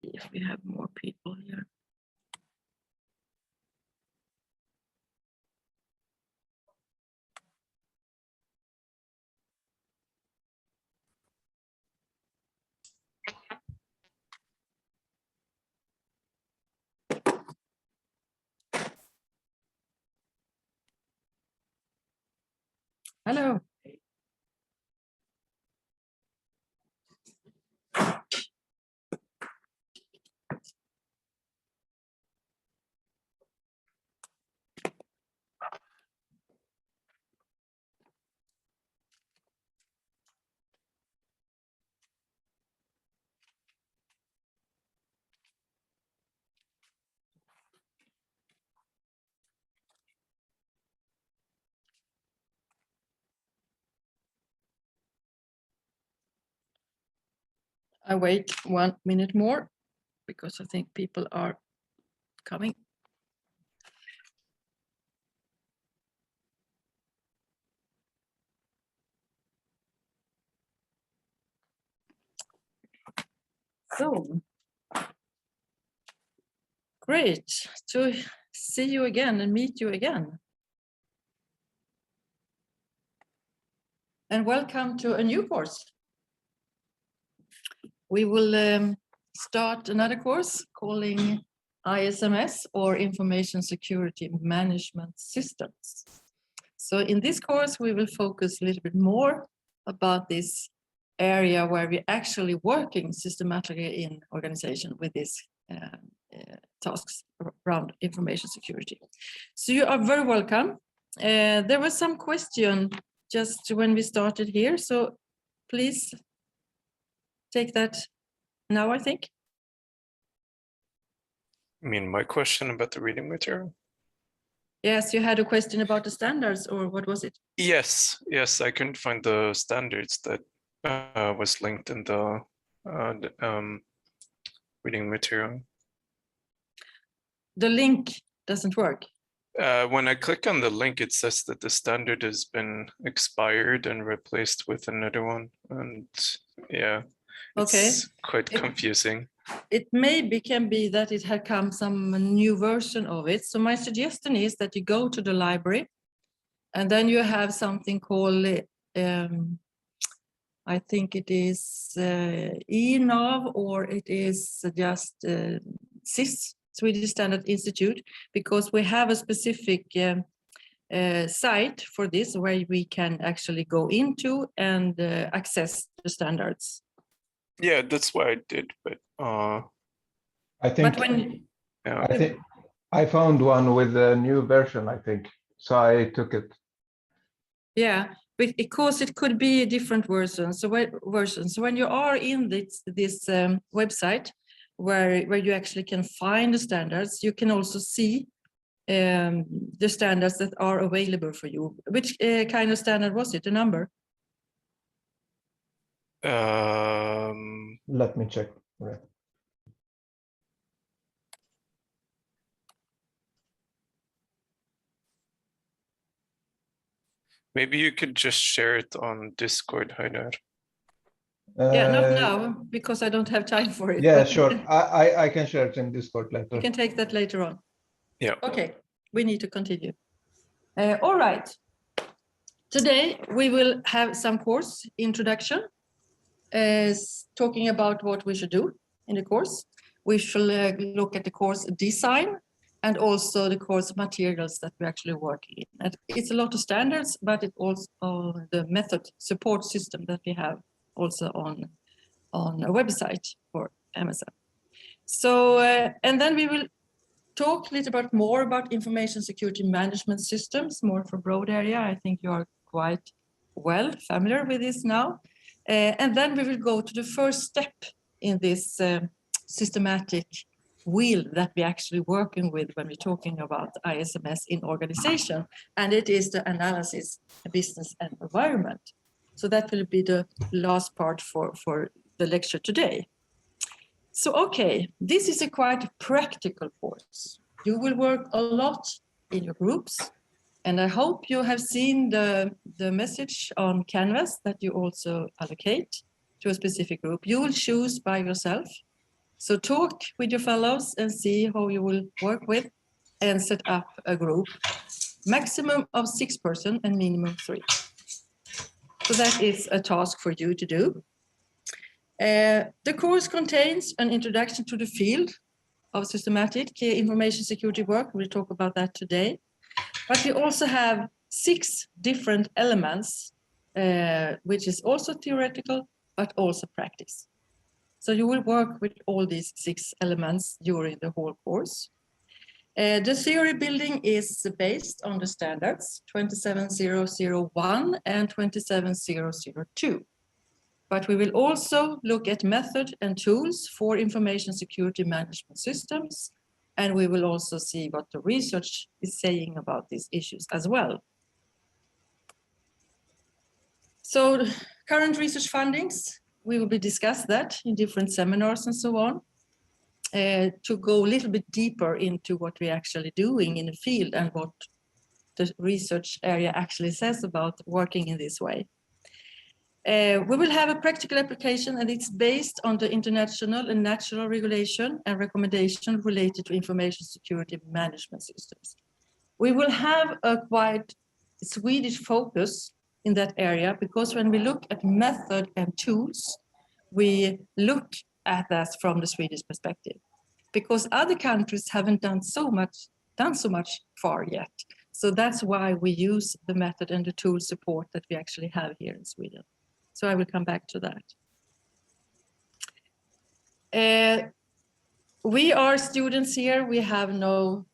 If we have more people here. Hello. I wait 1 minute more because I think people are coming. So, great to see you again and meet you again. And welcome to a new course. We will start another course calling ISMS, or Information Security Management Systems. So in this course, we will focus a little bit more about this area where we're actually working systematically in organization with these tasks around information security. So you are very welcome. There was some question just when we started here, so please take that now, I think. I mean, my question about the reading material? Yes, you had a question about the standards, or what was it? Yes, I couldn't find the standards that was linked in the reading material. The link doesn't work. When I click on the link, it says that the standard has been expired and replaced with another one. And yeah, it's quite confusing. It maybe can be that it had come some new version of it. So my suggestion is that you go to the library and then you have something called, I think it is ENAV, or it is just SIS, Swedish Standard Institute, because we have a specific site for this where we can actually go into and access the standards. Yeah, that's what I did, but I think I found one with a new version, I think, so I took it. Yeah, because it could be a different version. So when you are in this website where you actually can find the standards, you can also see the standards that are available for you. Which kind of standard was it? A number? Let me check. Right. Maybe you could just share it on Discord, Haidar. Yeah, not now, because I don't have time for it. Yeah, sure. I can share it in Discord later. You can take that later on. Yeah. Okay, we need to continue. All right. Today we will have some course introduction, talking about what we should do in the course. We shall look at the course design and also the course materials that we're actually working in. And it's a lot of standards, but it also the method support system that we have also on a website for MSM. So, and then we will talk a little bit more about information security management systems, more for broad area. I think you are quite well familiar with this now. And then we will go to the first step in this systematic wheel that we're actually working with when we're talking about ISMS in organization, and it is the analysis, business and environment. So that will be the last part for the lecture today. So, okay, this is a quite practical course. You will work a lot in your groups, and I hope you have seen the message on Canvas that you also allocate to a specific group. You will choose by yourself So talk with your fellows and see how you will work with and set up a group. Maximum of 6 persons and minimum 3. So that is a task for you to do. The course contains an introduction to the field of systematic information security work. We'll talk about that today. But we also have 6 different elements, which is also theoretical, but also practice. So you will work with all these 6 elements during the whole course. The theory building is based on the standards 27001 and 27002. But we will also look at method and tools for information security management systems. And we will also see what the research is saying about these issues as well. So current research findings, we will discuss that in different seminars and so on. To go a little bit deeper into what we're actually doing in the field and what the research area actually says about working in this way. We will have a practical application, and it's based on the international and national regulation and recommendation related to information security management systems. We will have a quite Swedish focus in that area, because when we look at method and tools, we look at that from the Swedish perspective, because other countries haven't done so much far yet. So that's why we use the method and the tool support that we actually have here in Sweden. So I will come back to that. We are students here. We have no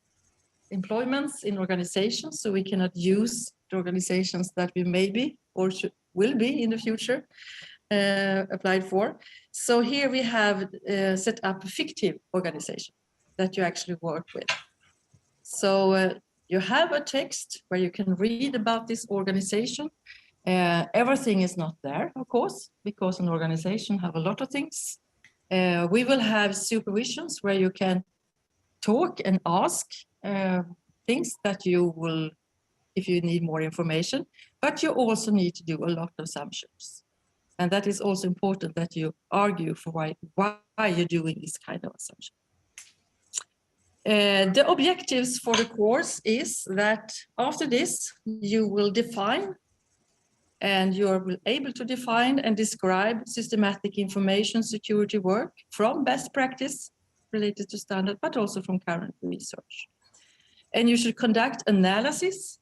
employments in organizations, so we cannot use the organizations that we maybe or will be in the future applied for. So here we have set up a fictive organization that you actually work with. So you have a text where you can read about this organization. Everything is not there, of course, because an organization have a lot of things. We will have supervisions where you can talk and ask things that you will, if you need more information, but you also need to do a lot of assumptions. And that is also important, that you argue for why you're doing this kind of assumption. The objectives for the course is that after this, you will define and you're able to define and describe systematic information security work from best practice related to standard, but also from current research. And you should conduct analysis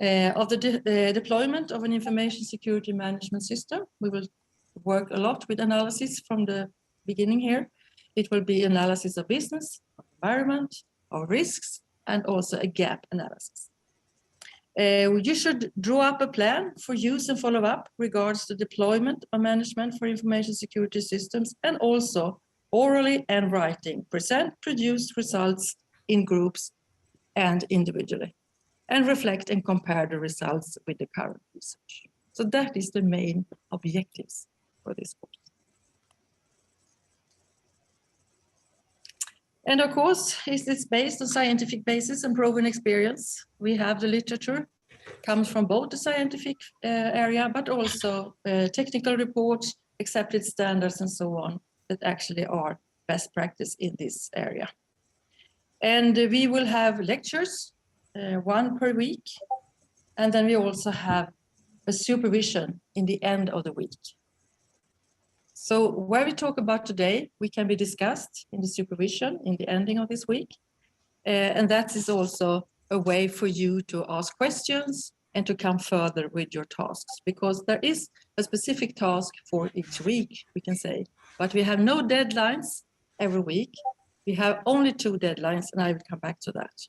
of the deployment of an information security management system. We will work a lot with analysis from the beginning here. It will be analysis of business, of environment, of risks, and also a gap analysis. You should draw up a plan for use and follow up regards to deployment of management for information security systems, and also orally and writing, present produced results in groups and individually, and reflect and compare the results with the current research. So that is the main objectives for this course. And of course, it's based on scientific basis and proven experience. We have the literature, comes from both the scientific area, but also technical reports, accepted standards, and so on, that actually are best practice in this area. And we will have lectures, 1 per week. And then we also have a supervision in the end of the week. So where we talk about today, we can be discussed in the supervision in the ending of this week. And that is also a way for you to ask questions and to come further with your tasks, because there is a specific task for each week, we can say, but we have no deadlines every week. We have only 2 deadlines, and I will come back to that.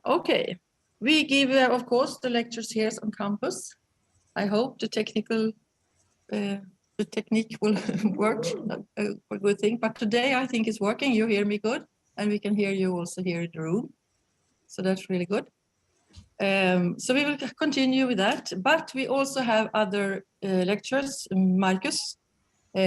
Okay, we give, of course, the lectures here on campus. I hope the technique will work, a good thing. But today I think it's working. You hear me good, and we can hear you also here in the room. So that's really good. So we will continue with that. But we also have other lectures. Marcus,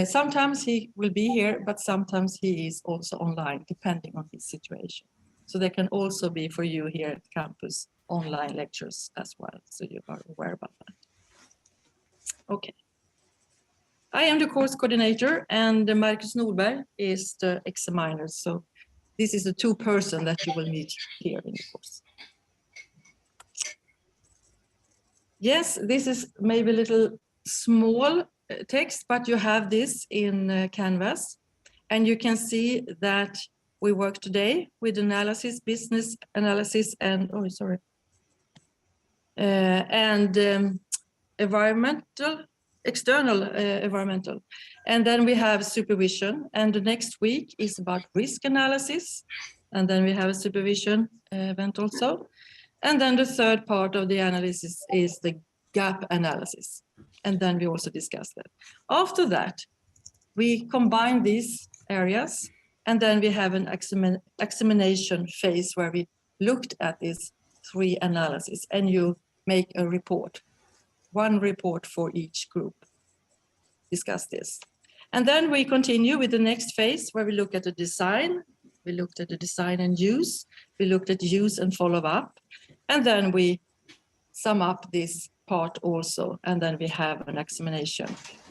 sometimes he will be here, but sometimes he is also online, depending on his situation. So they can also be for you here at campus online lectures as well, so you are aware about that. Okay. I am the course coordinator, and Marcus Norberg is the examiner. So this is the two person that you will meet here in the course. Yes, this is maybe a little small text, but you have this in Canvas, and you can see that we work today with analysis, business analysis, and environmental, external environmental. And then we have supervision, and the next week is about risk analysis. And then we have a supervision event also. And then the third part of the analysis is the gap analysis. And then we also discuss that. After that, we combine these areas, and then we have an examination phase where we looked at these three analyses, and you make a report, one report for each group. Discuss this. And then we continue with the next phase where we look at the design. We looked at the design and use. We looked at use and follow up. And then we sum up this part also. And then we have an examination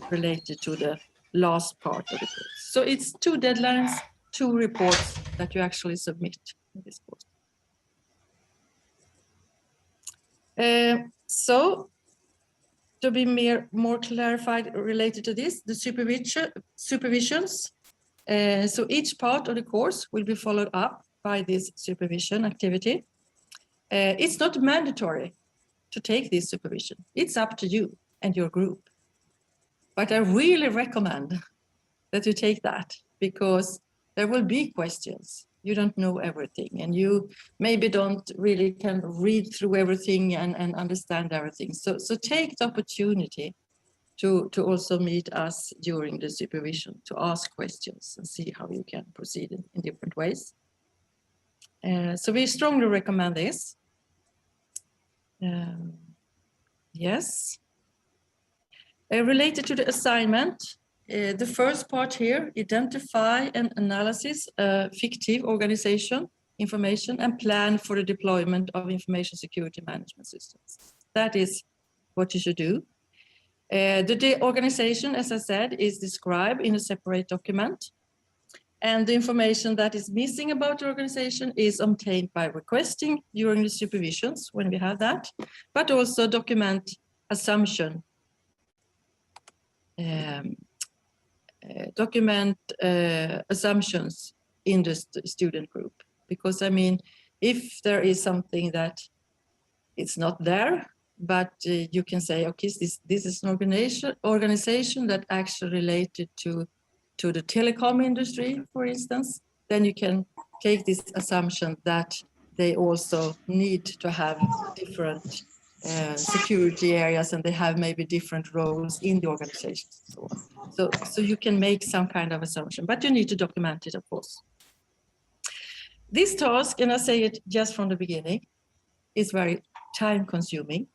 related to the last part of the course. So it's 2 deadlines, 2 reports that you actually submit in this course. So to be more clarified related to this, the supervisions. So each part of the course will be followed up by this supervision activity. It's not mandatory to take this supervision. It's up to you and your group. But I really recommend that you take that, because there will be questions. You don't know everything, and you maybe don't really can read through everything and understand everything. So take the opportunity to also meet us during the supervision, to ask questions and see how you can proceed in different ways. So we strongly recommend this. Yes. Related to the assignment, the first part here, identify and analysis a fictive organization information and plan for the deployment of information security management systems. That is what you should do. The organization, as I said, is described in a separate document. And the information that is missing about the organization is obtained by requesting during the supervisions when we have that, but also document assumption. Assumptions in the student group, because I mean, if there is something that it's not there, but you can say, okay, this is an organization that actually related to the telecom industry, for instance, then you can take this assumption that they also need to have different security areas, and they have maybe different roles in the organization. So you can make some kind of assumption, but you need to document it, of course. This task, and I say it just from the beginning, is very time consuming.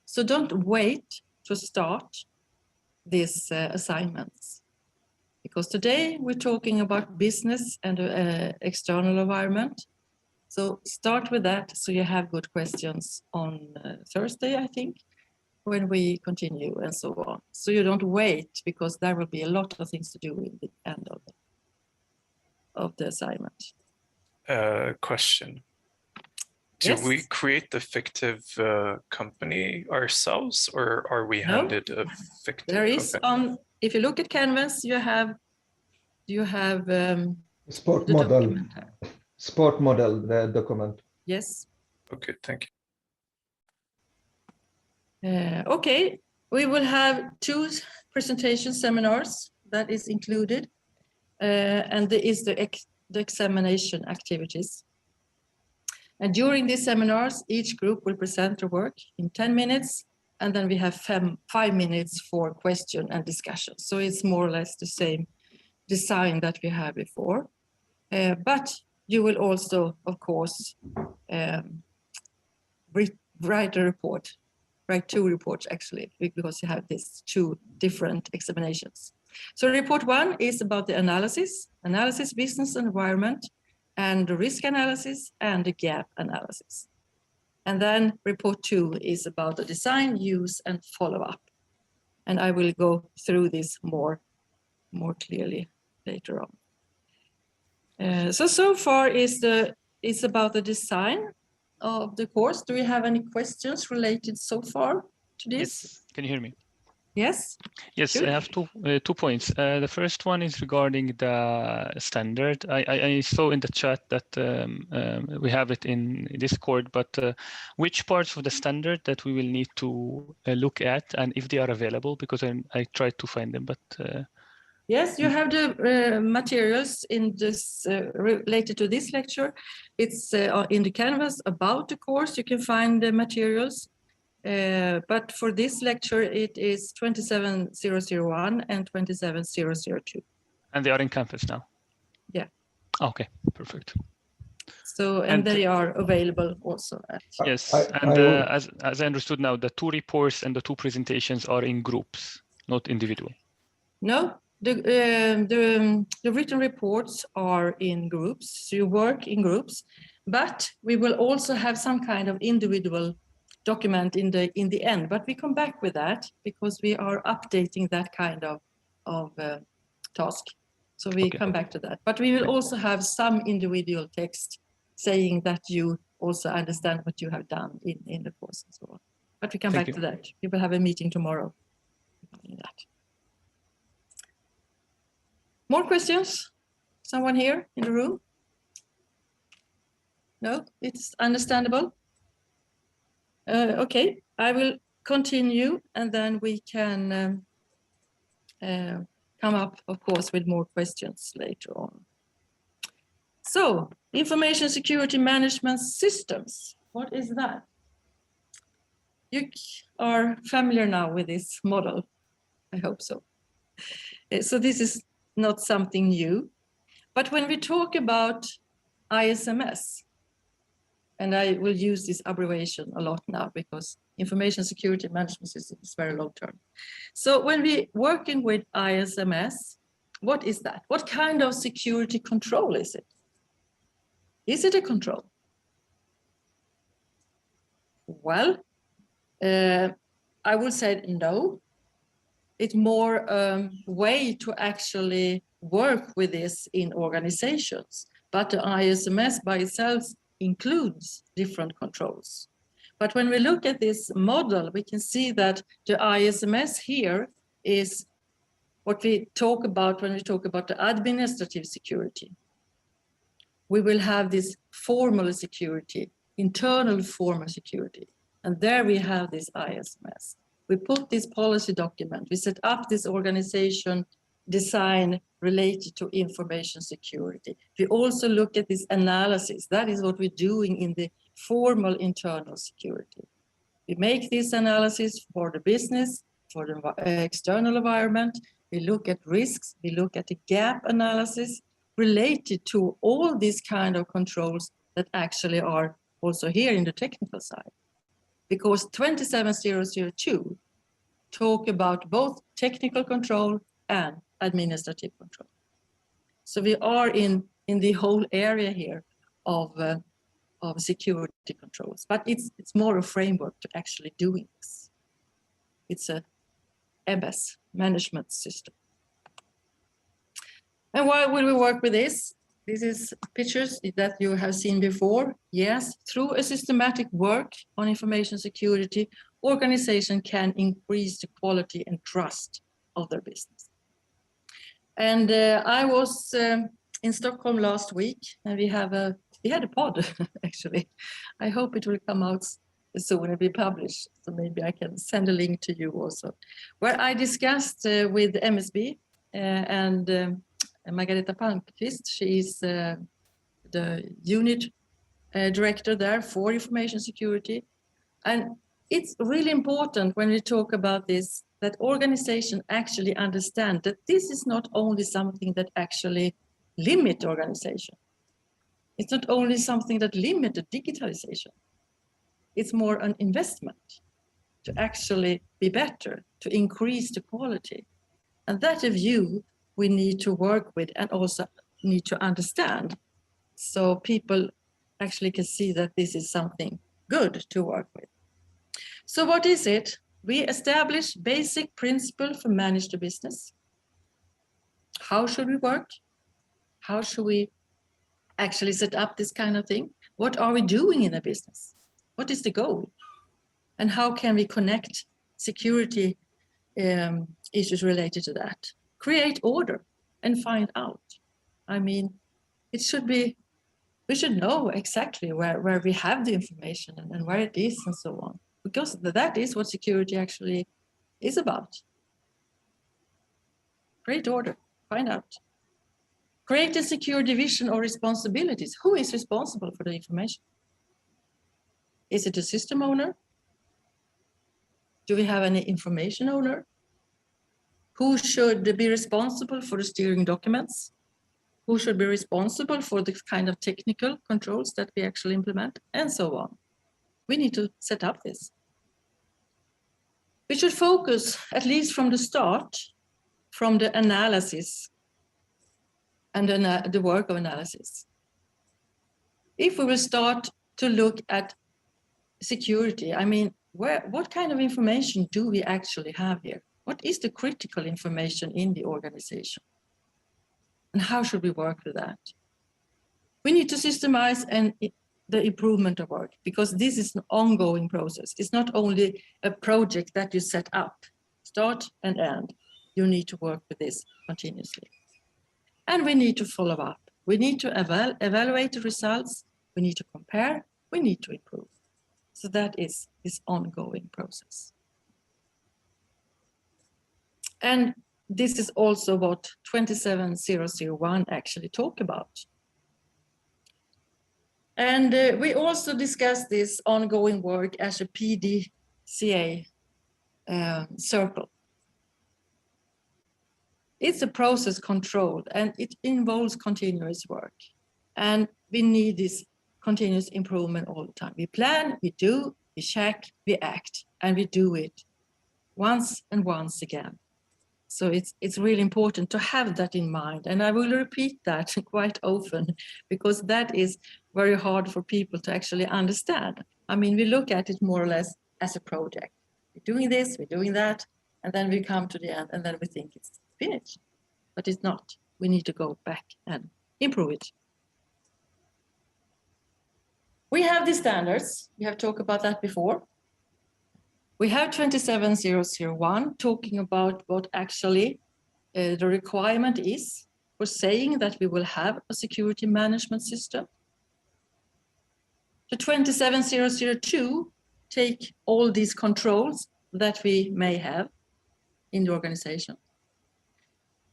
So don't wait to start these assignments, because today we're talking about business and external environment. So start with that, so you have good questions on Thursday, I think, when we continue and so on. So you don't wait, because there will be a lot of things to do in the end of the assignment. Question. Do Yes? we create the fictive company ourselves, or are we handed a fictive There is company? if you look at Canvas, you have Sport the model. document. Sport model, the document. Okay, Yes. thank you. Okay, we will have 2 presentation seminars that is included, and there is the examination activities. And during these seminars, each group will present their work in 10 minutes, and then we have 5 minutes for question and discussion. So it's more or less the same design that we had before. But you will also, of course, write a report, write 2 reports actually, because you have these 2 different examinations. So report 1 is about the analysis, business environment, and the risk analysis and the gap analysis. And then report 2 is about the design, use, and follow-up. And I will go through this more clearly later on. So far is about the design of the course. Do we have any questions related so far to this? Yes. Can you hear me? Yes. Yes, Sure. I have two points. The first one is regarding the standard. I saw in the chat that we have it in Discord, but which parts of the standard that we will need to look at, and if they are available, because I tried to find them, but yes, you have the materials in this related to this lecture. It's in the canvas about the course. You can find the materials. But for this lecture, it is 27001 and 27002. And they are in campus now? Yeah. Okay, perfect. So, and they are available also at... Yes, as I understood now, the 2 reports and the 2 presentations are in groups, not individual. No, the written reports are in groups, so you work in groups, but we will also have some kind of individual document in the end, but we come back with that because we are updating that kind of task. So we come back to that, but we will also have some individual text saying that you also understand what you have done in the course and so on. But we come back to that. We will have a meeting tomorrow. More questions? Someone here in the room? No, it's understandable. Okay, I will continue and then we can come up, of course, with more questions later on. So, information security management systems, what is that? You are familiar now with this model, I hope so. So this is not something new, but when we talk about ISMS, and I will use this abbreviation a lot now because information security management system is very long term. So when we're working with ISMS, what is that? What kind of security control is it? Is it a control? Well, I would say no. It's more a way to actually work with this in organizations, but the ISMS by itself includes different controls. But when we look at this model, we can see that the ISMS here is what we talk about when we talk about the administrative security. We will have this formal security, internal formal security, and there we have this ISMS. We put this policy document, we set up this organization design related to information security. We also look at this analysis. That is what we're doing in the formal internal security. We make this analysis for the business, for the external environment. We look at risks. We look at the gap analysis related to all these kind of controls that actually are also here in the technical side. Because 27002 talk about both technical control and administrative control. So we are in the whole area here of security controls, but it's more a framework to actually doing this. It's a MS management system. And why will we work with this? This is pictures that you have seen before. Yes, through a systematic work on information security, organization can increase the quality and trust of their business. And I was in Stockholm last week, and we had a pod actually. I hope it will come out soon and be published. So maybe I can send a link to you also, where I discussed with MSB and Margareta Palmqvist. She is the unit director there for information security. And it's really important when we talk about this, that organization actually understand that this is not only something that actually limit organization. It's not only something that limit the digitalization. It's more an investment to actually be better, to increase the quality. And that view we need to work with and also need to understand. So people actually can see that this is something good to work with. So what is it? We establish basic principle for manage the business. How should we work? How should we actually set up this kind of thing? What are we doing in the business? What is the goal? And how can we connect security issues related to that? Create order and find out. I mean, it should be, we should know exactly where we have the information and where it is and so on, because that is what security actually is about. Create order, find out. Create a secure division or responsibilities. Who is responsible for the information? Is it a system owner? Do we have any information owner? Who should be responsible for the steering documents? Who should be responsible for the kind of technical controls that we actually implement, and so on? We need to set up this. We should focus, at least from the start, from the analysis and the work of analysis. If we will start to look at security, I mean, what kind of information do we actually have here? What is the critical information in the organization? And how should we work with that? We need to systemize the improvement of work, because this is an ongoing process. It's not only a project that you set up, start and end. You need to work with this continuously. And we need to follow up. We need to evaluate the results. We need to compare. We need to improve. So that is this ongoing process. And this is also what 27001 actually talk about. And we also discuss this ongoing work as a PDCA circle. It's a process control, and it involves continuous work. And we need this continuous improvement all the time. We plan, we do, we check, we act, and we do it once and once again. So it's really important to have that in mind. And I will repeat that quite often, because that is very hard for people to actually understand. I mean, we look at it more or less as a project. We're doing this, we're doing that, and then we come to the end, and then we think it's finished. But it's not. We need to go back and improve it. We have the standards. We have talked about that before. We have 27001 talking about what actually the requirement is for saying that we will have a security management system. The 27002 take all these controls that we may have in the organization.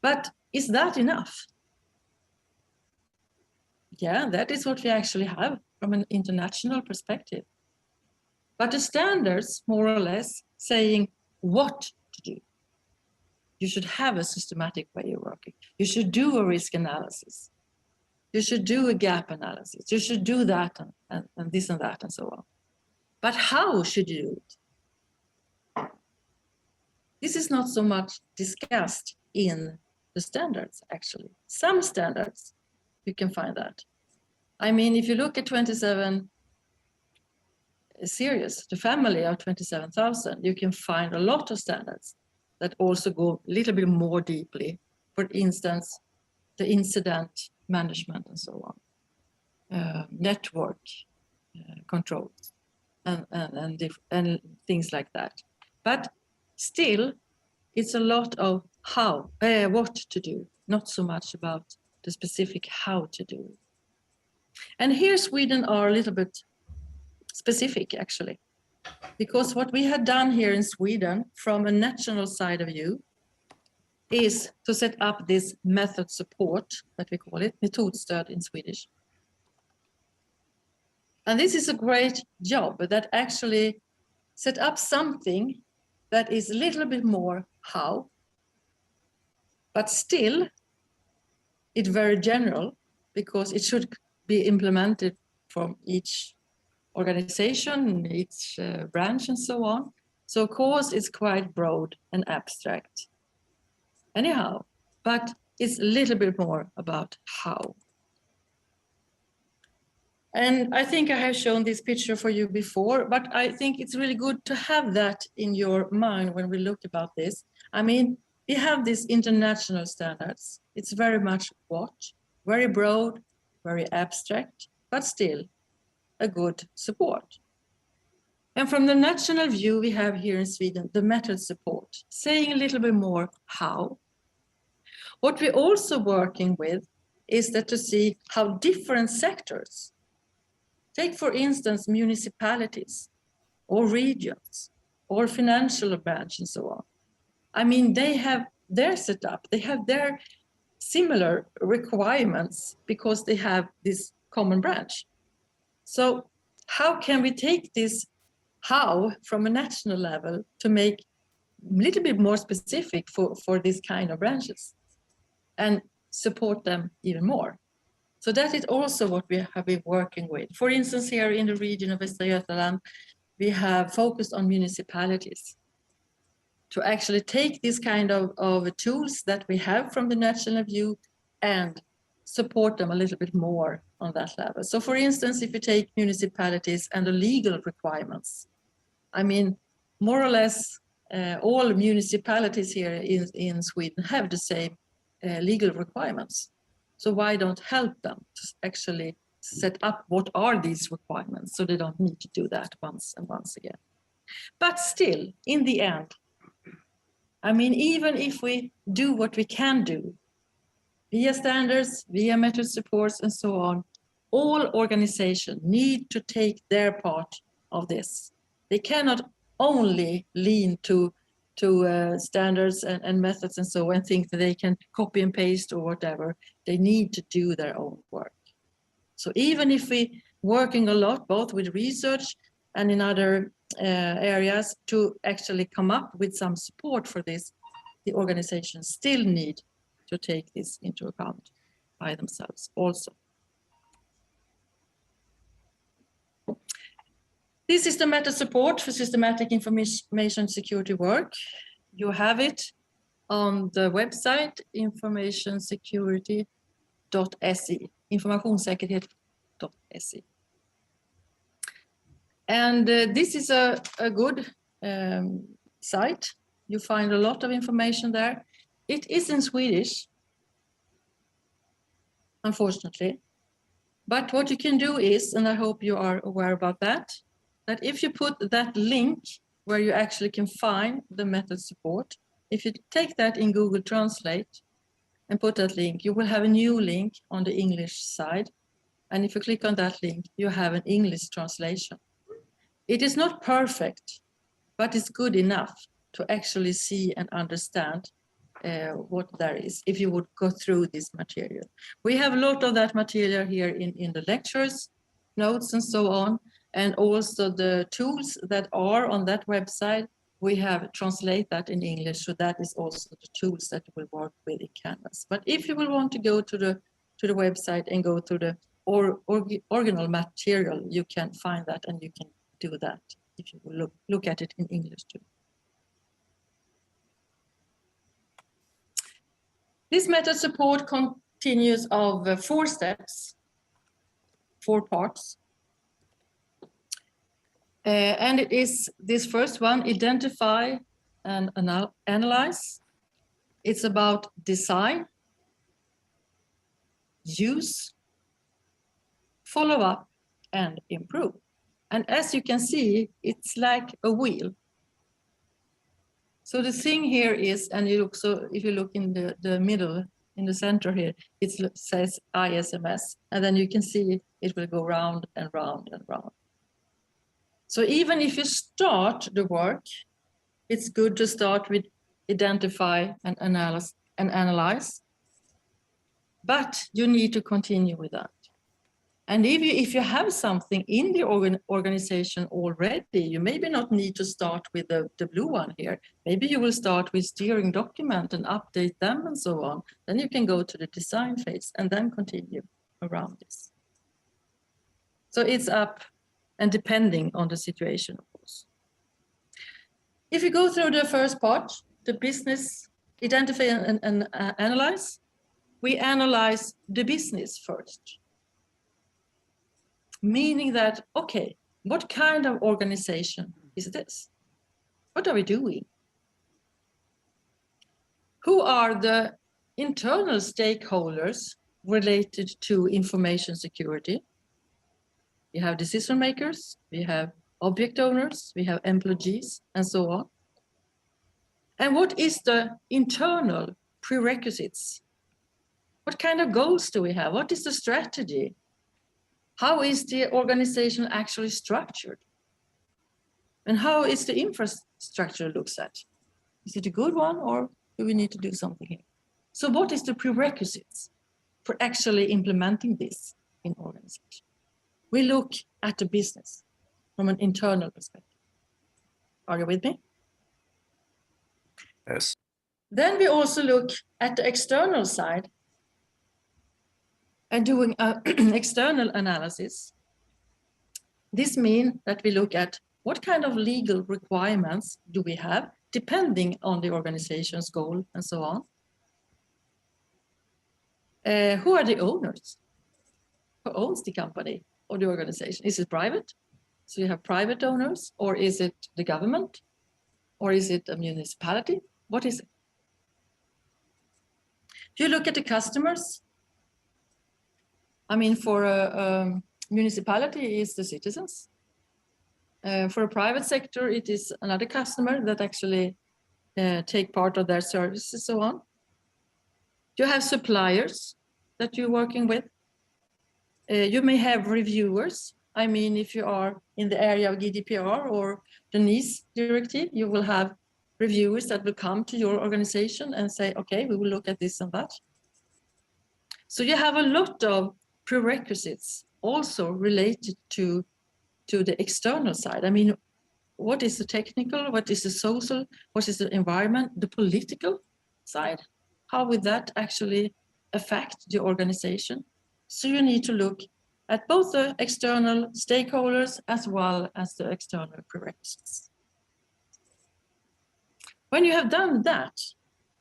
But is that enough? Yeah, that is what we actually have from an international perspective. But the standards, more or less, saying what to do. You should have a systematic way of working. You should do a risk analysis. You should do a gap analysis. You should do that and this and that and so on. But how should you do it? This is not so much discussed in the standards, actually. Some standards, you can find that. I mean, if you look at 27 series, the family of 27,000, you can find a lot of standards that also go a little bit more deeply. For instance, the incident management and so on, network controls and things like that. But still, it's a lot of what to do, not so much about the specific how to do it. And here Sweden are a little bit specific, actually, because what we had done here in Sweden from a national side of view is to set up this method support, that we call it, metodstöd in Swedish. And this is a great job that actually set up something that is a little bit more how, but still it's very general, because it should be implemented from each organization, each branch and so on. So of course it's quite broad and abstract anyhow, but it's a little bit more about how. And I think I have shown this picture for you before, but I think it's really good to have that in your mind when we look about this. I mean, we have these international standards. It's very much what? Very broad, very abstract, but still a good support. And from the national view we have here in Sweden, the method support, saying a little bit more how. What we're also working with is that to see how different sectors, take for instance municipalities or regions or financial branch and so on. I mean, they have their setup, they have their similar requirements because they have this common branch. So how can we take this how from a national level to make a little bit more specific for this kind of branches and support them even more? So that is also what we have been working with. For instance, here in the region of Västra Götaland, we have focused on municipalities to actually take this kind of tools that we have from the national view and support them a little bit more on that level. So for instance, if you take municipalities and the legal requirements, I mean, more or less all municipalities here in Sweden have the same legal requirements. So why don't help them to actually set up what are these requirements so they don't need to do that once and once again. But still, in the end, I mean, even if we do what we can do, via standards, via method supports and so on, all organizations need to take their part of this. They cannot only lean to standards and methods and so on, and think that they can copy and paste or whatever. They need to do their own work. So even if we working a lot, both with research and in other areas to actually come up with some support for this, the organizations still need to take this into account by themselves also. This is the method support for systematic information security work. You have it on the website informationsecurity.se, informationssäkerhet.se. And this is a good site. You find a lot of information there. It is in Swedish, unfortunately. But what you can do is, and I hope you are aware about that if you put that link where you actually can find the method support, if you take that in Google Translate and put that link, you will have a new link on the English side. And if you click on that link, you have an English translation. It is not perfect, but it's good enough to actually see and understand what there is if you would go through this material. We have a lot of that material here in the lectures, notes and so on, and also the tools that are on that website, we have translate that in English, so that is also the tools that we will work with in Canvas. But if you will want to go to the website and go to the original material, you can find that and you can do that if you will look at it in English too. This method support continues of 4 steps, 4 parts. And it is this first one, identify and analyze. It's about design, use, follow up, and improve. And as you can see, it's like a wheel. So the thing here is, and you look, so if you look in the middle, in the center here, it says ISMS, and then you can see it will go round and round and round. So even if you start the work, it's good to start with identify and analyze, but you need to continue with that. And if you have something in the organization already, you maybe not need to start with the blue one here. Maybe you will start with steering document and update them and so on. Then you can go to the design phase and then continue around this. So it's up and depending on the situation, of course. If you go through the first part, the business, identify and analyze, we analyze the business first. meaning that, okay, what kind of organization is this? What are we doing? Who are the internal stakeholders related to information security? We have decision makers, we have object owners, we have employees, and so on. And what is the internal prerequisites? What kind of goals do we have? What is the strategy? How is the organization actually structured? And how is the infrastructure looks at? Is it a good one, or do we need to do something here? So what is the prerequisites for actually implementing this in organization? We look at the business from an internal perspective. Are you with me? Yes. Then we also look at the external side and doing an external analysis. This means that we look at what kind of legal requirements do we have, depending on the organization's goal and so on. Who are the owners? Who owns the company or the organization? Is it private? So you have private owners, or is it the government? Or is it a municipality? What is it? If you look at the customers, I mean, for a municipality, it's the citizens. For a private sector, it is another customer that actually take part of their services and so on. You have suppliers that you're working with. You may have reviewers. I mean, if you are in the area of GDPR or the NIS directive, you will have reviewers that will come to your organization and say, okay, we will look at this and that. So you have a lot of prerequisites also related to the external side. I mean, what is the technical, what is the social, what is the environment, the political side? How would that actually affect the organization? So you need to look at both the external stakeholders as well as the external prerequisites. When you have done that,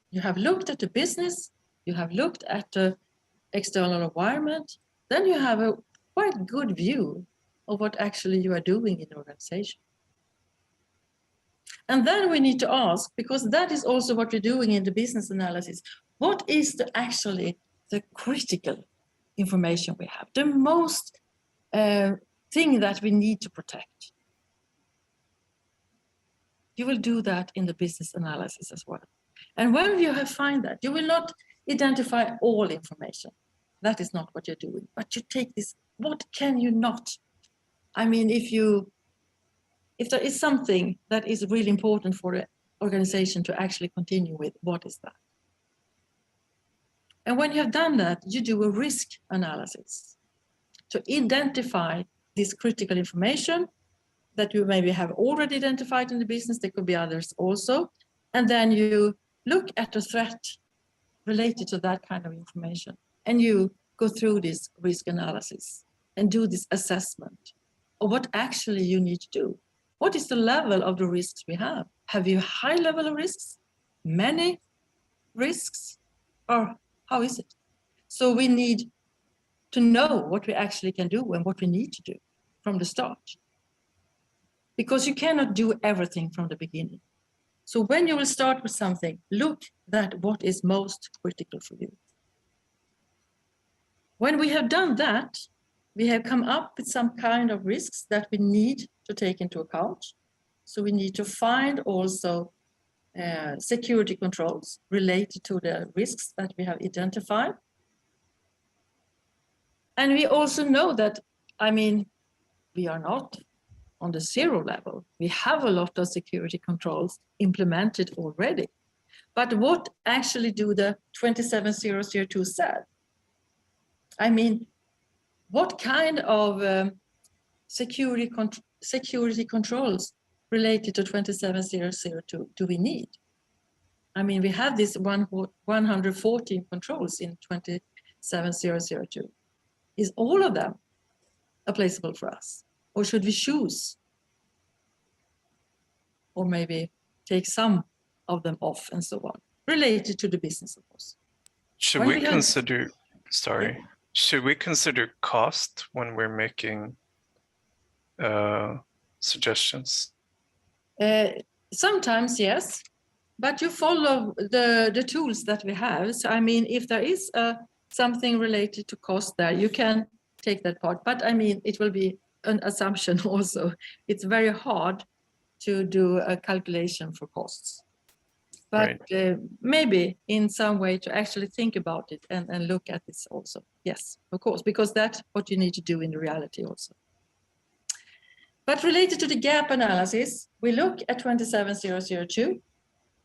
you have looked at the business, you have looked at the external environment, then you have a quite good view of what actually you are doing in the organization. And then we need to ask, because that is also what we're doing in the business analysis, what is actually the critical information we have, the most thing that we need to protect? You will do that in the business analysis as well. And when you have find that, you will not identify all information. That is not what you're doing, but you take this, what can you not? I mean, if there is something that is really important for the organization to actually continue with, what is that? And when you have done that, you do a risk analysis to identify this critical information that you maybe have already identified in the business. There could be others also. And then you look at the threat related to that kind of information, and you go through this risk analysis and do this assessment of what actually you need to do. What is the level of the risks we have? Have you a high level of risks, many risks, or how is it? So we need to know what we actually can do and what we need to do from the start. Because you cannot do everything from the beginning. So when you will start with something, look at what is most critical for you. When we have done that, we have come up with some kind of risks that we need to take into account. So we need to find also security controls related to the risks that we have identified. And we also know that, I mean, we are not on the zero level. We have a lot of security controls implemented already. But what actually do the 27002 said? I mean, what kind of security controls related to 27002 do we need? I mean, we have this 114 controls in 27002. Is all of them applicable for us? Or should we choose? Or maybe take some of them off and so on, related to the business, of course. Should When we we have- consider, sorry, should we consider cost when we're making suggestions? Sometimes, yes, but you follow the tools that we have. So, I mean, if there is something related to cost there, you can take that part. But I mean, it will be an assumption also. It's very hard to do a calculation for costs. But maybe in some way to actually think about it and look at this also. Yes, of course, because that's what you need to do in the reality also. But related to the gap analysis, we look at 27002,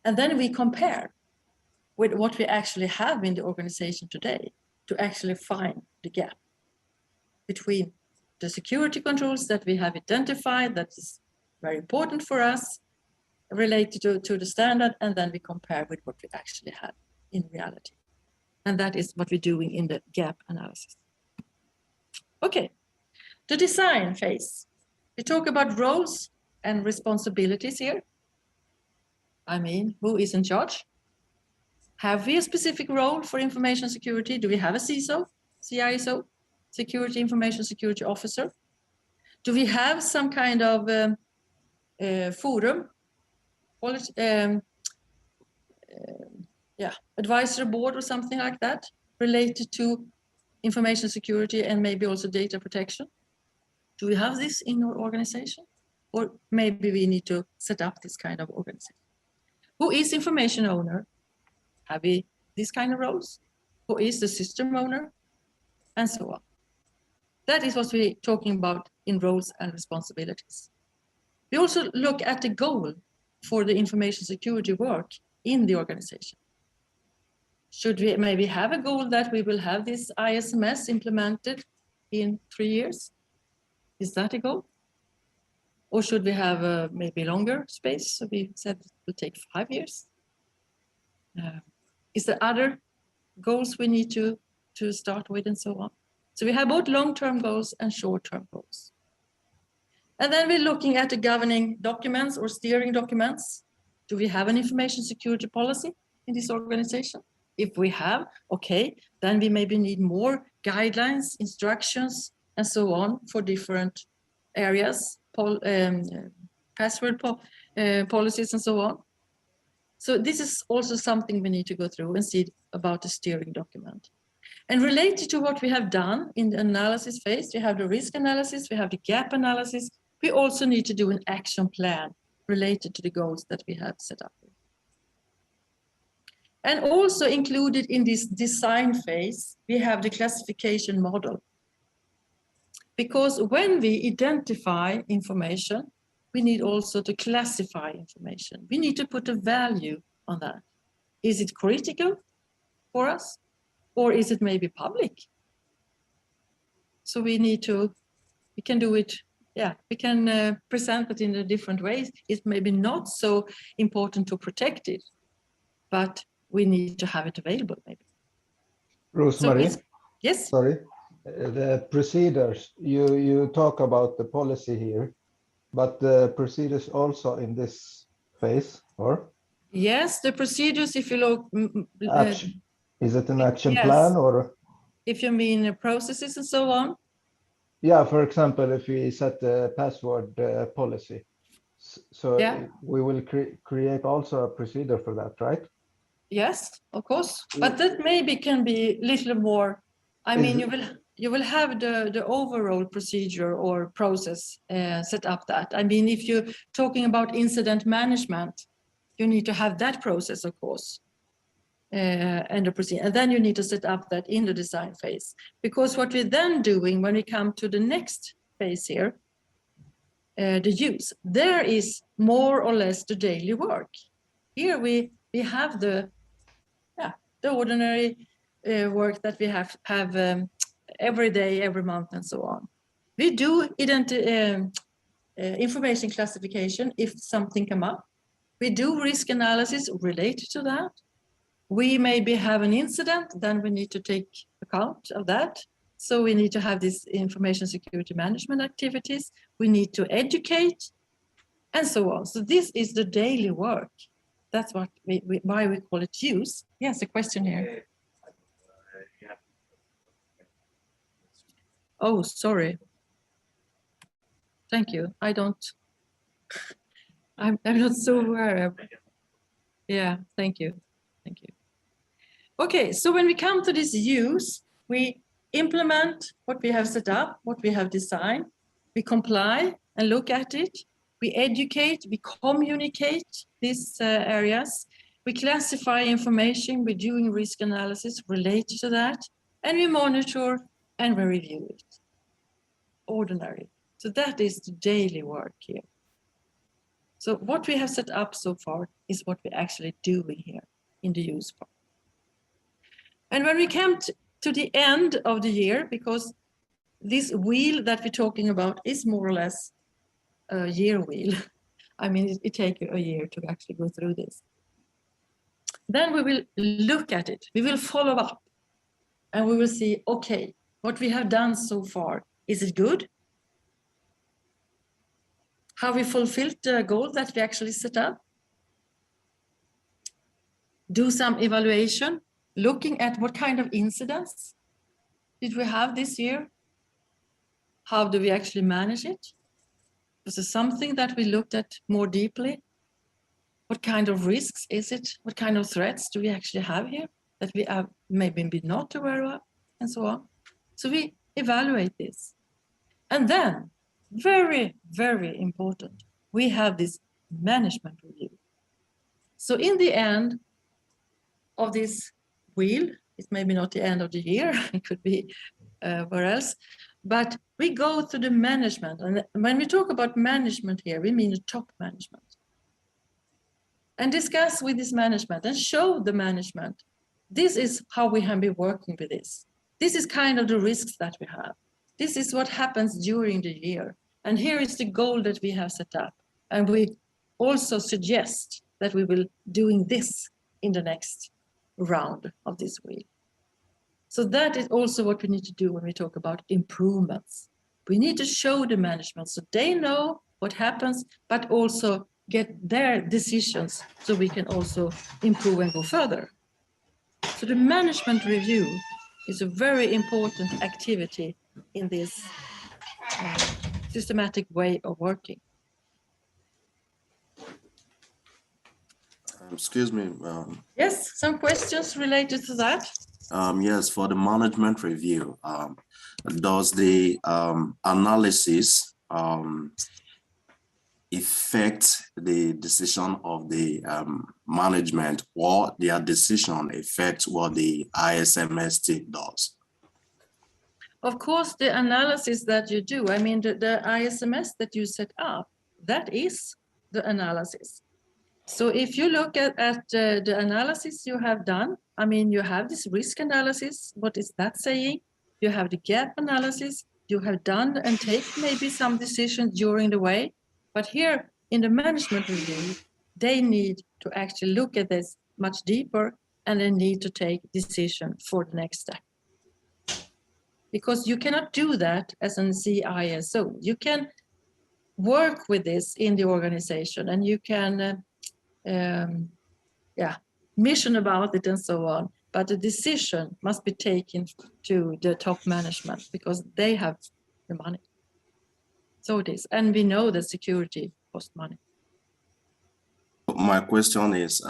and then we compare with what we actually have in the organization today to actually find the gap between the security controls that we have identified that is very important for us related to the standard, and then we compare with what we actually have in reality. And that is what we're doing in the gap analysis. Okay, the design phase. We talk about roles and responsibilities here. I mean, who is in charge? Have we a specific role for information security? Do we have a CISO, CISO, Security Information Security Officer? Do we have some kind of forum, advisory board or something like that related to information security and maybe also data protection? Do we have this in our organization? Or maybe we need to set up this kind of organization. Who is information owner? Have we these kind of roles? Who is the system owner? And so on. That is what we're talking about in roles and responsibilities. We also look at the goal for the information security work in the organization. Should we maybe have a goal that we will have this ISMS implemented in 3 years? Is that a goal? Or should we have a maybe longer space? So we said it will take 5 years. Is there other goals we need to start with and so on? So we have both long-term goals and short-term goals. And then we're looking at the governing documents or steering documents. Do we have an information security policy in this organization? If we have, okay, then we maybe need more guidelines, instructions, and so on for different areas, password policies and so on. So this is also something we need to go through and see about the steering document. And related to what we have done in the analysis phase, we have the risk analysis, we have the gap analysis. We also need to do an action plan related to the goals that we have set up. And also included in this design phase, we have the classification model. Because when we identify information, we need also to classify information. We need to put a value on that. Is it critical for us? Or is it maybe public? So we can do it, we can present it in a different ways. It's maybe not so important to protect it, but we need to have it available maybe. Rose-Marie? So yes? Sorry. The procedures, you talk about the policy here, but the procedures also in this phase, or? Yes, the procedures, if you look... Is it an action yes. plan or? If you mean processes and so on? Yeah, for example, if we set the password policy, so we will create also a procedure for that, right? Yes, of course, but that maybe can be a little more. I mean, you will have the overall procedure or process set up that. I mean, if you're talking about incident management, you need to have that process, of course, and the procedure, and then you need to set up that in the design phase. Because what we're then doing when we come to the next phase here, the use, there is more or less the daily work. Here we have the ordinary work that we have every day, every month, and so on. We do information classification if something come up. We do risk analysis related to that. We maybe have an incident, then we need to take account of that. So we need to have these information security management activities. We need to educate, and so on. So this is the daily work. That's what why we call it use. Yes, a question here. Oh, sorry. Thank you. I'm not so aware of. Yeah, thank you. Thank you. Okay, so when we come to this use, we implement what we have set up, what we have designed, we comply and look at it, we educate, we communicate these areas, we classify information, we're doing risk analysis related to that, and we monitor and we review it. Ordinary. So that is the daily work here. So what we have set up so far is what we're actually doing here in the use part. And when we come to the end of the year, because this wheel that we're talking about is more or less a year wheel. I mean, it takes a year to actually go through this. Then we will look at it. We will follow up and we will see, okay, what we have done so far, is it good? Have we fulfilled the goal that we actually set up? Do some evaluation, looking at what kind of incidents did we have this year? How do we actually manage it? Was it something that we looked at more deeply? What kind of risks is it? What kind of threats do we actually have here that we have maybe been not aware of, and so on? So we evaluate this. And then, very, very important, we have this management review. So in the end of this wheel, it's maybe not the end of the year, it could be where else, but we go to the management. And when we talk about management here, we mean the top management. And discuss with this management and show the management, this is how we have been working with this. This is kind of the risks that we have. This is what happens during the year. And here is the goal that we have set up. And we also suggest that we will doing this in the next round of this wheel. So that is also what we need to do when we talk about improvements. We need to show the management so they know what happens, but also get their decisions so we can also improve and go further. So the management review is a very important activity in this systematic way of working. Excuse me. Yes, some questions related to that? Yes, for the management review, does the analysis affect the decision of the management, or their decision affects what the ISMS team does? Of course, the analysis that you do, I mean, the ISMS that you set up, that is the analysis. So if you look at the analysis you have done, I mean, you have this risk analysis. What is that saying? You have the gap analysis. You have done and take maybe some decisions during the way. But here in the management review, they need to actually look at this much deeper, and they need to take decision for the next step. Because you cannot do that as an CISO. You can work with this in the organization, and you can mission about it and so on, but the decision must be taken to the top management because they have the money. So it is, and we know that security costs money. My question is,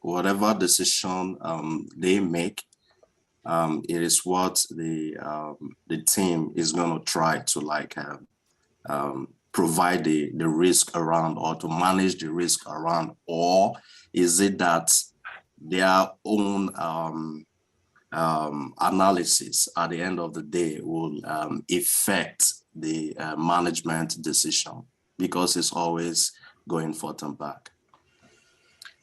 whatever decision they make, it is what the team is going to try to provide the risk around, or to manage the risk around, or is it that their own analysis at the end of the day will affect the management decision, because it's always going forth and back?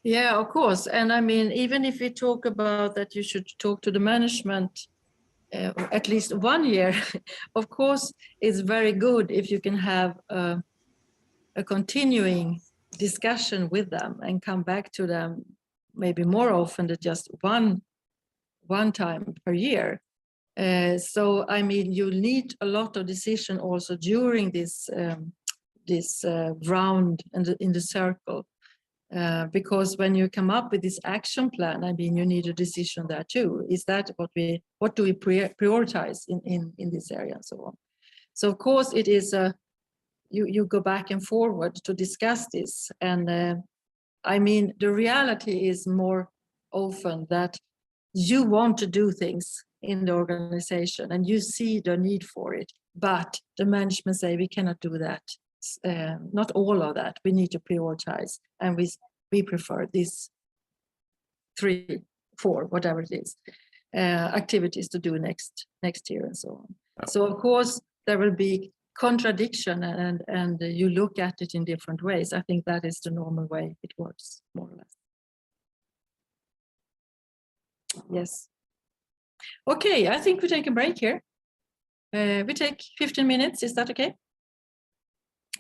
Yeah, of course. And I mean, even if we talk about that you should talk to the management at least 1 year, of course, it's very good if you can have a continuing discussion with them and come back to them maybe more often than just one time per year. So, I mean, you need a lot of decision also during this round in the circle. Because when you come up with this action plan, I mean, you need a decision there too. Is that what do we prioritize in this area and so on? So of course it is you go back and forward to discuss this. And I mean, the reality is more often that you want to do things in the organization and you see the need for it, but the management say we cannot do that. Not all of that. We need to prioritize, and we prefer these 3, 4, whatever it is, activities to do next year and so on. So of course there will be contradiction, and you look at it in different ways. I think that is the normal way it works, more or less. Yes. Okay, I think we take a break here. We take 15 minutes, is that okay?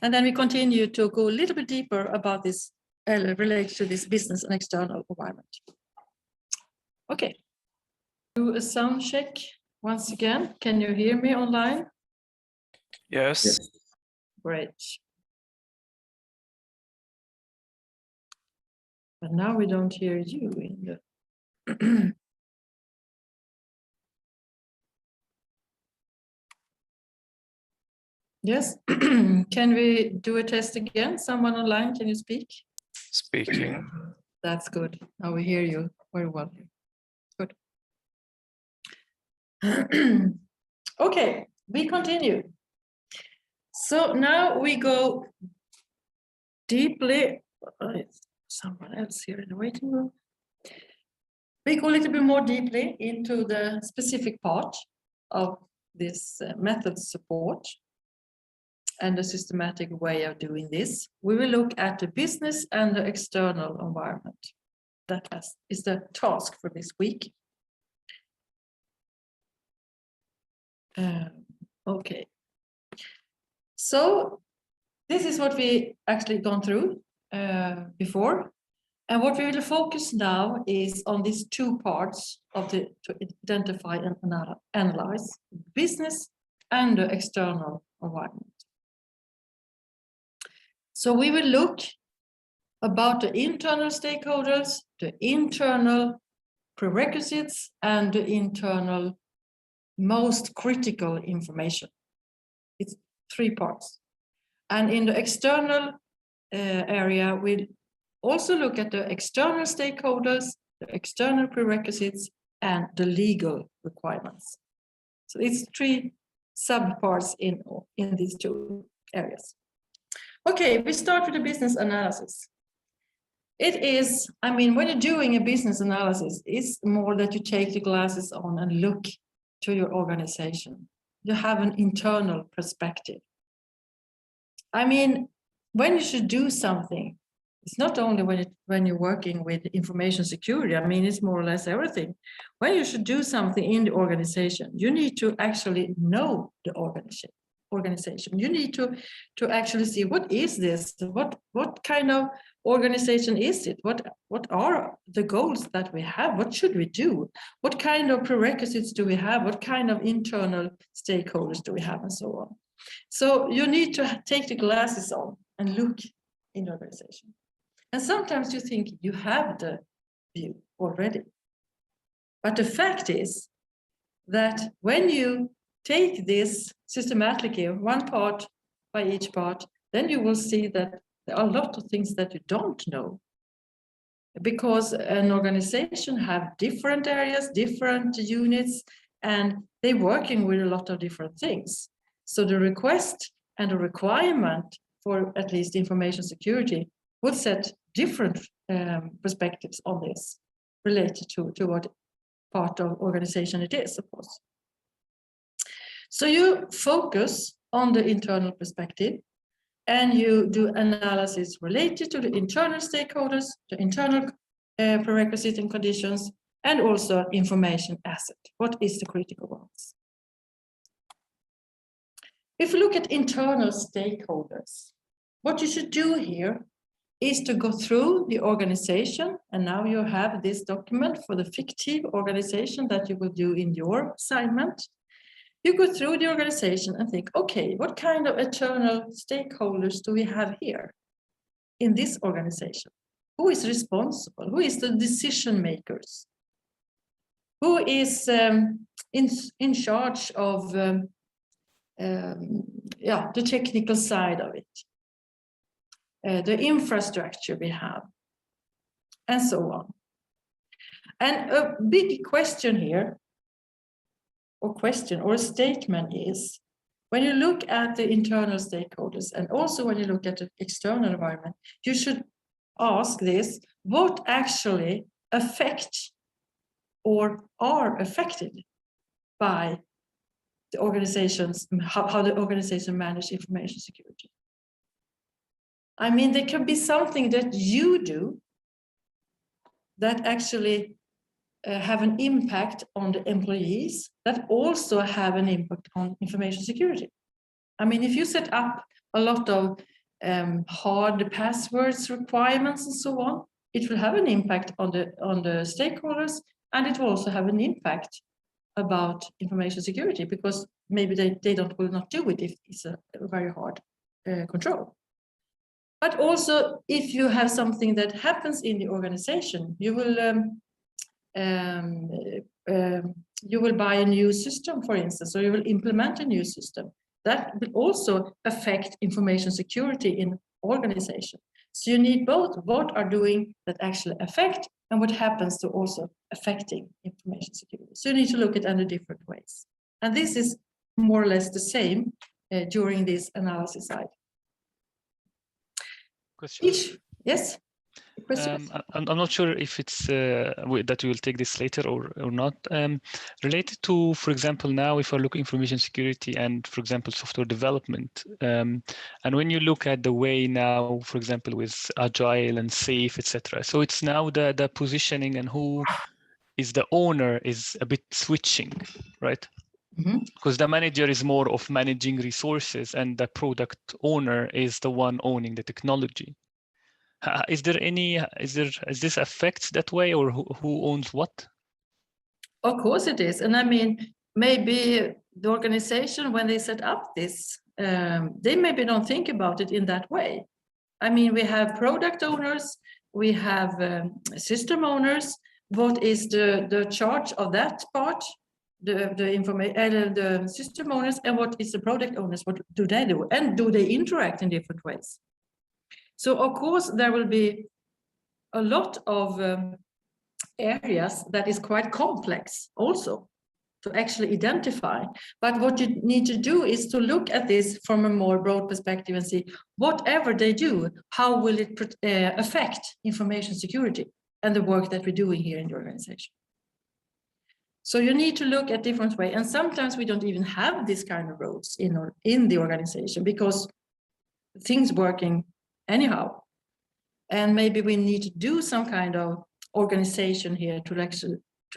And then we continue to go a little bit deeper about this, related to this business and external environment. Okay. Do a sound check once again. Can you hear me online? Yes. Great. But now we don't hear you in the Yes. Can we do a test again? Someone online, can you speak? Speaking. That's good. Now we hear you very well. Good. Okay, we continue. So now we go deeply. Someone else here in the waiting room. We go a little bit more deeply into the specific part of this method support and the systematic way of doing this. We will look at the business and the external environment. That is the task for this week. Okay. So this is what we actually gone through before. And what we will focus now is on these 2 parts of to identify and analyze business and the external environment. So we will look about the internal stakeholders, the internal prerequisites, and the internal most critical information. It's 3 parts. And in the external area, we'll also look at the external stakeholders, the external prerequisites, and the legal requirements. So it's 3 subparts in these 2 areas. Okay, we start with the business analysis. It is, I mean, when you're doing a business analysis, it's more that you take the glasses on and look to your organization. You have an internal perspective. I mean, when you should do something, it's not only when you're working with information security, I mean, it's more or less everything. When you should do something in the organization, you need to actually know the organization. You need to actually see, what is this? What kind of organization is it? What are the goals that we have? What should we do? What kind of prerequisites do we have? What kind of internal stakeholders do we have, and so on? So you need to take the glasses on and look in the organization. And sometimes you think you have the view already. But the fact is that when you take this systematically, 1 part by each part, then you will see that there are a lot of things that you don't know. Because an organization have different areas, different units, and they're working with a lot of different things. So the request and the requirement for at least information security would set different perspectives on this, related to what part of organization it is, of course. So you focus on the internal perspective, and you do analysis related to the internal stakeholders, the internal prerequisites and conditions, and also information asset. What is the critical ones? If you look at internal stakeholders, what you should do here is to go through the organization, and now you have this document for the fictive organization that you will do in your assignment. You go through the organization and think, okay, what kind of internal stakeholders do we have here in this organization? Who is responsible? Who is the decision makers? Who is in charge of the technical side of it, the infrastructure we have, and so on. And a big question here, or a statement is, when you look at the internal stakeholders and also when you look at the external environment, you should ask this: what actually affect or are affected by the organizations, how the organization manage information security? I mean, there can be something that you do that actually have an impact on the employees that also have an impact on information security. I mean, if you set up a lot of hard passwords requirements and so on, it will have an impact on the stakeholders, and it will also have an impact about information security, because maybe they will not do it if it's a very hard control. But also, if you have something that happens in the organization, you will buy a new system, for instance, or you will implement a new system. That will also affect information security in organization. So you need both what are doing that actually affect and what happens to also affecting information security. So you need to look at it in different ways. And this is more or less the same during this analysis side. Question? Yes? I'm not sure if it's that we will take this later or not. Related to, for example, now if I look at information security and, for example, software development, and when you look at the way now, for example, with agile and safe, etc. So it's now the positioning and who is the owner is a bit switching, right? Mm-hmm. Because the manager is more of managing resources and the product owner is the one owning the technology. Is this affects that way, or who owns what? Of course it is. And I mean, maybe the organization, when they set up this, they maybe don't think about it in that way. I mean, we have product owners, we have system owners. What is the charge of that part? The system owners, and what is the product owners? What do they do? And do they interact in different ways? So of course there will be a lot of areas that is quite complex also to actually identify. But what you need to do is to look at this from a more broad perspective and see whatever they do, how will it affect information security and the work that we're doing here in the organization. So you need to look at different ways. And sometimes we don't even have this kind of roles in the organization because things working anyhow. And maybe we need to do some kind of organization here to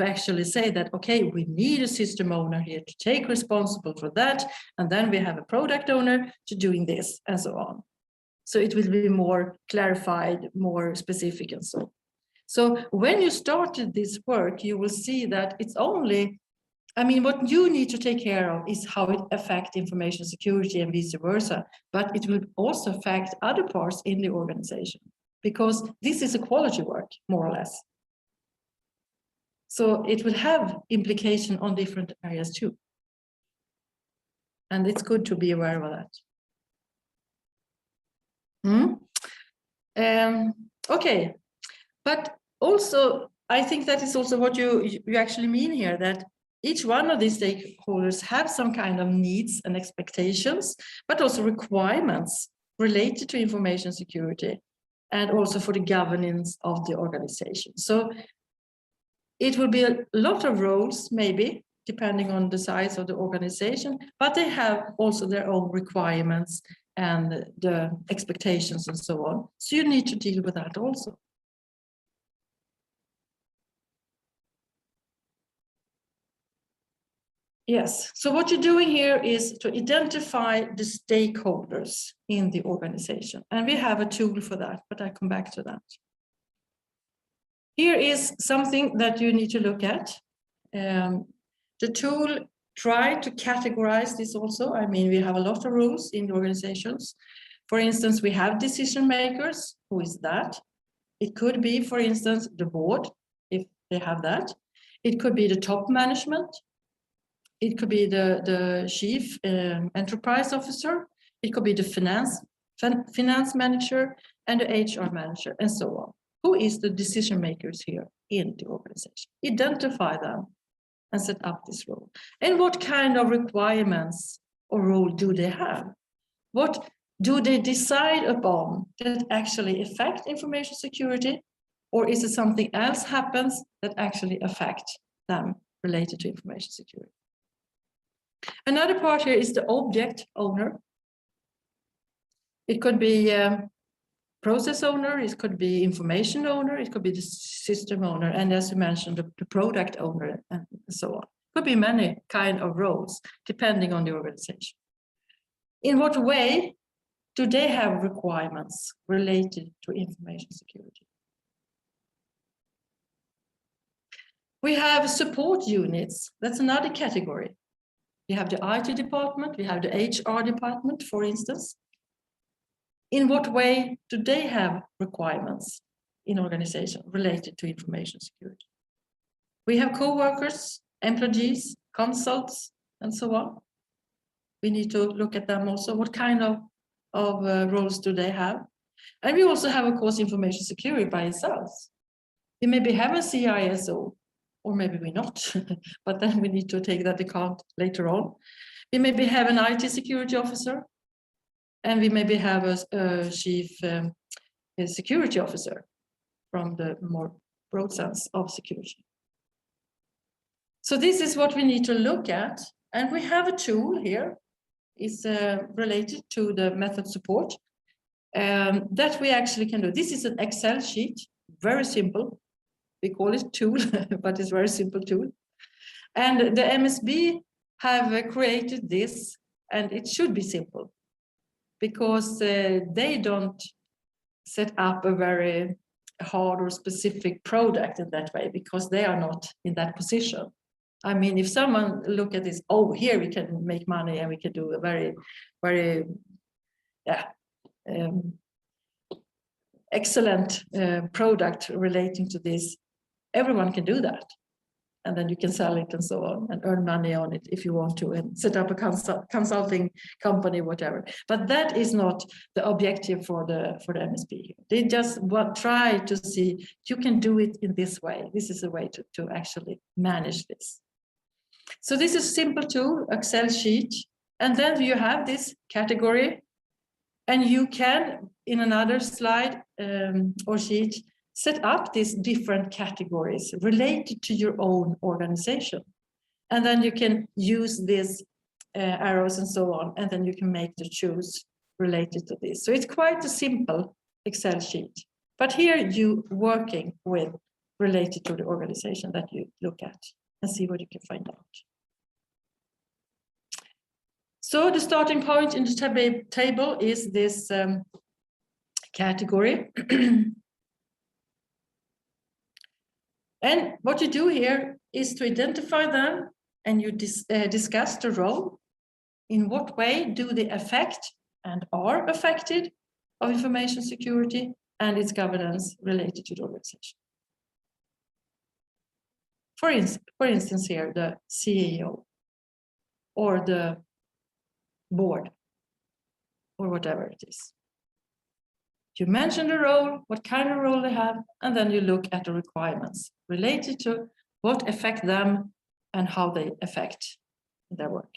actually say that, okay, we need a system owner here to take responsible for that. And then we have a product owner to doing this and so on. So it will be more clarified, more specific and so on. So when you started this work, you will see that it's only, I mean, what you need to take care of is how it affects information security and vice versa, but it will also affect other parts in the organization because this is a quality work, more or less. So it will have implication on different areas too. And it's good to be aware of that. Okay, but also, I think that is also what you actually mean here, that each one of these stakeholders have some kind of needs and expectations, but also requirements related to information security and also for the governance of the organization. So it will be a lot of roles, maybe, depending on the size of the organization, but they have also their own requirements and the expectations and so on. So you need to deal with that also. Yes, so what you're doing here is to identify the stakeholders in the organization. And we have a tool for that, but I come back to that. Here is something that you need to look at. The tool tries to categorize this also. I mean, we have a lot of rules in the organizations. For instance, we have decision makers. Who is that? It could be, for instance, the board, if they have that. It could be the top management. it could be the chief enterprise officer, it could be the finance manager, and the HR manager, and so on. Who is the decision makers here in the organization? Identify them and set up this role. And what kind of requirements or role do they have? What do they decide upon that actually affect information security? Or is it something else happens that actually affect them related to information security? Another part here is the object owner. It could be process owner, it could be information owner, it could be the system owner, and as you mentioned, the product owner, and so on. Could be many kind of roles depending on the organization. In what way do they have requirements related to information security? We have support units. That's another category. We have the IT department, we have the HR department, for instance. In what way do they have requirements in organization related to information security? We have co-workers, employees, consults, and so on. We need to look at them also. What kind of roles do they have? And we also have, of course, information security by itself. We maybe have a CISO, or maybe we not, but then we need to take that account later on. We maybe have an IT security officer, and we maybe have a chief security officer from the more broad sense of security. So this is what we need to look at. And we have a tool here, is related to the method support that we actually can do. This is an Excel sheet, very simple. We call it tool, but it's a very simple tool. And the MSB have created this, and it should be simple because they don't set up a very hard or specific product in that way because they are not in that position. I mean, if someone look at this, oh, here we can make money and we can do a very, very, excellent product relating to this, everyone can do that. And then you can sell it and so on and earn money on it if you want to and set up a consulting company, whatever. But that is not the objective for the MSP. They just try to see you can do it in this way. This is a way to actually manage this. So this is a simple tool, Excel sheet. And then you have this category and you can, in another slide or sheet, set up these different categories related to your own organization. And then you can use these arrows and so on, and then you can make the choose related to this. So it's quite a simple Excel sheet. But here you working with related to the organization that you look at and see what you can find out. So the starting point in the table is this category. And what you do here is to identify them and you discuss the role. In what way do they affect and are affected of information security and its governance related to the organization? For instance here, the CEO or the board or whatever it is. You mention the role, what kind of role they have, and then you look at the requirements related to what affect them and how they affect their work.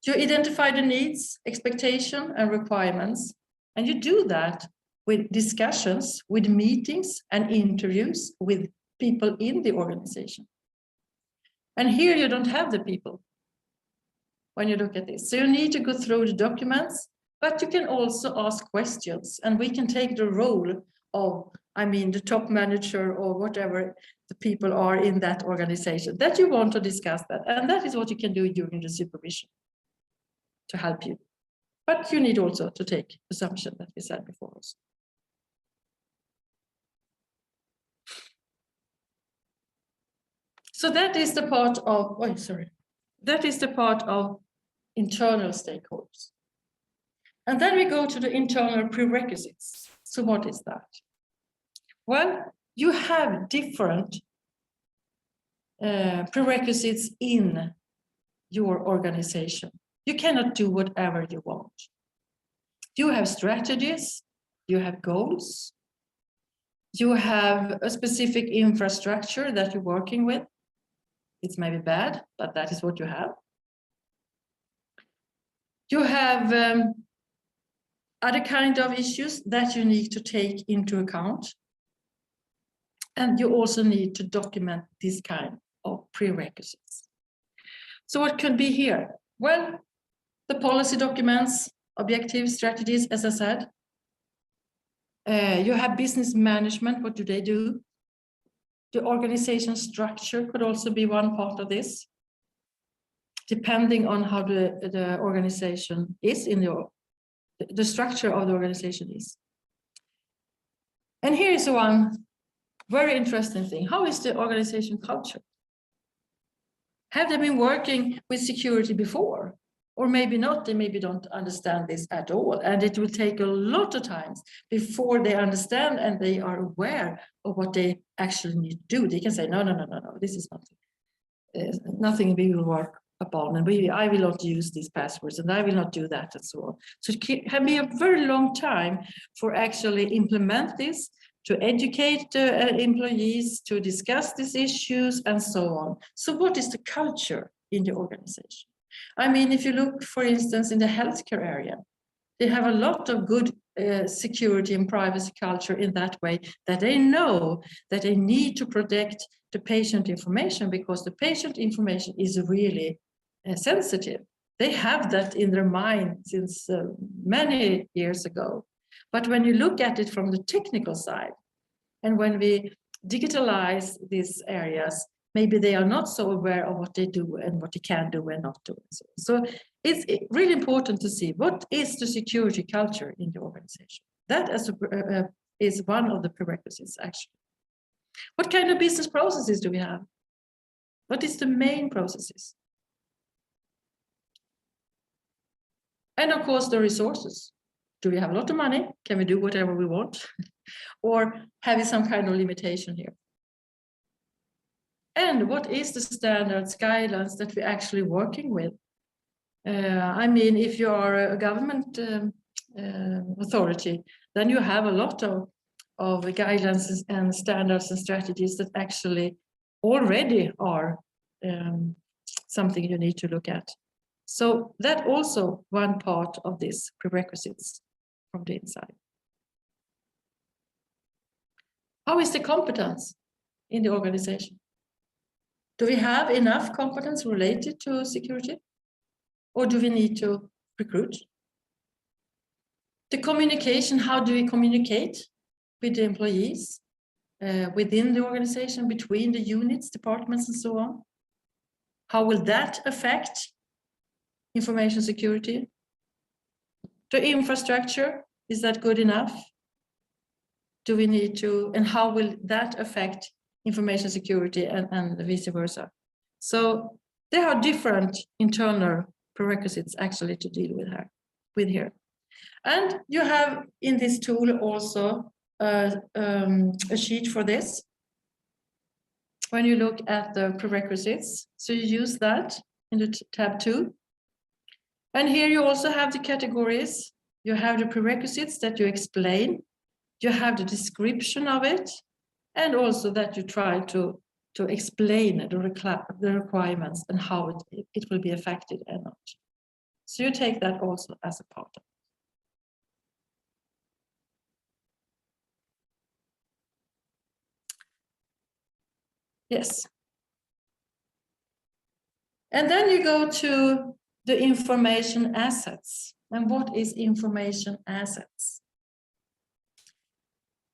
You identify the needs, expectation, and requirements, and you do that with discussions, with meetings and interviews with people in the organization. And here you don't have the people when you look at this. So you need to go through the documents, but you can also ask questions, and we can take the role of, the top manager or whatever the people are in that organization that you want to discuss that. And that is what you can do during the supervision to help you. But you need also to take assumption that we said before also. So that is the part of, that is the part of internal stakeholders. And then we go to the internal prerequisites. So what is that? Well, you have different prerequisites in your organization. You cannot do whatever you want. You have strategies, you have goals, you have a specific infrastructure that you're working with. It's maybe bad, but that is what you have. You have other kind of issues that you need to take into account. And you also need to document this kind of prerequisites. So what could be here? Well, the policy documents, objectives, strategies, as I said. You have business management, what do they do? The organization structure could also be one part of this, depending on how the organization is in the structure of the organization is. And here is one very interesting thing. How is the organization culture? Have they been working with security before? Or maybe not, they maybe don't understand this at all. And it will take a lot of times before they understand and they are aware of what they actually need to do. They can say, no, this is nothing we will work upon. And I will not use these passwords and I will not do that and so on. So it can be a very long time for actually implement this, to educate employees, to discuss these issues and so on. So what is the culture in the organization? I mean, if you look, for instance, in the healthcare area, they have a lot of good security and privacy culture in that way, that they know that they need to protect the patient information because the patient information is really sensitive. They have that in their mind since many years ago. But when you look at it from the technical side, and when we digitalize these areas, maybe they are not so aware of what they do and what they can do and not do. So it's really important to see what is the security culture in the organization. That is one of the prerequisites, actually. What kind of business processes do we have? What is the main processes? And of course, the resources. Do we have a lot of money? Can we do whatever we want? Or have we some kind of limitation here? And what is the standards, guidelines that we're actually working with? I mean, if you are a government authority, then you have a lot of guidelines and standards and strategies that actually already are something you need to look at. So that also one part of this prerequisites from the inside. How is the competence in the organization? Do we have enough competence related to security? Or do we need to recruit? The communication, how do we communicate with the employees within the organization, between the units, departments, and so on? How will that affect information security? The infrastructure, is that good enough? Do we need to, and how will that affect information security and vice versa? So there are different internal prerequisites actually to deal with here. And you have in this tool also a sheet for this. When you look at the prerequisites, so you use that in the tab 2. And here you also have the categories. You have the prerequisites that you explain. You have the description of it, and also that you try to explain the requirements and how it will be affected and not. So you take that also as a part of it. Yes. And then you go to the information assets. And what is information assets?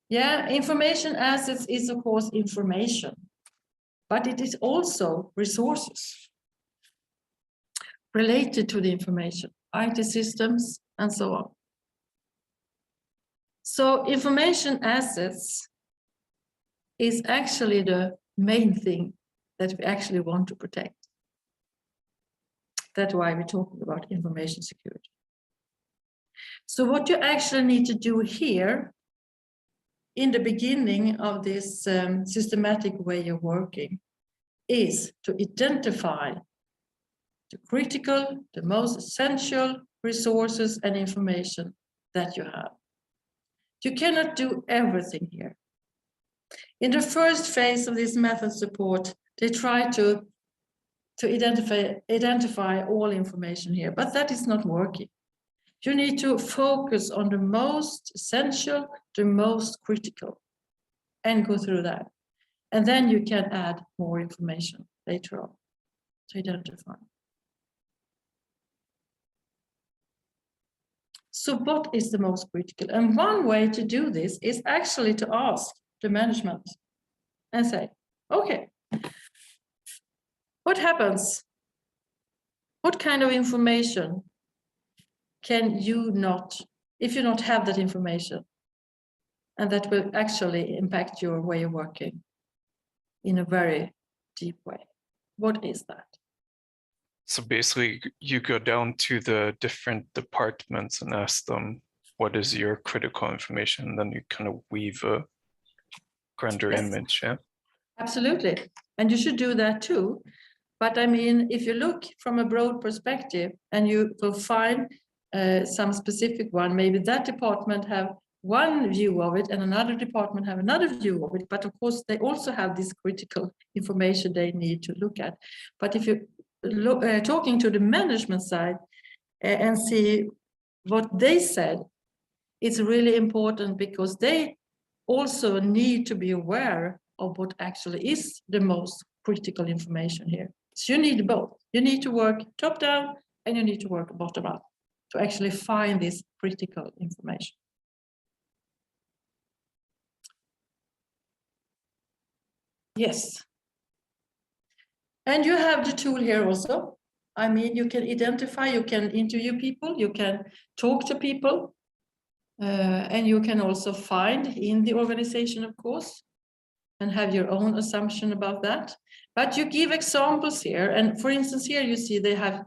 Yeah, information assets is of course information, but it is also resources related to the information, IT systems, and so on. So information assets is actually the main thing that we actually want to protect. That's why we're talking about information security. So what you actually need to do here in the beginning of this systematic way of working is to identify the critical, the most essential resources and information that you have. You cannot do everything here. In the first phase of this method support, they try to identify all information here, but that is not working. You need to focus on the most essential, the most critical, and go through that. And then you can add more information later on to identify. So what is the most critical? And one way to do this is actually to ask the management and say, okay, what happens? What kind of information can you not, if you not have that information, and that will actually impact your way of working in a very deep way? What is that? So basically, you go down to the different departments and ask them, what is your critical information? And then you kind of weave a grander image, yeah? Absolutely. And you should do that too. But I mean, if you look from a broad perspective and you will find some specific one, maybe that department have one view of it and another department have another view of it. But of course, they also have this critical information they need to look at. But if you look, talking to the management side and see what they said, it's really important because they also need to be aware of what actually is the most critical information here. So you need both. You need to work top down and you need to work bottom up to actually find this critical information. Yes. And you have the tool here also. I mean, you can identify, you can interview people, you can talk to people, and you can also find in the organization, of course, and have your own assumption about that. But you give examples here. And for instance, here you see they have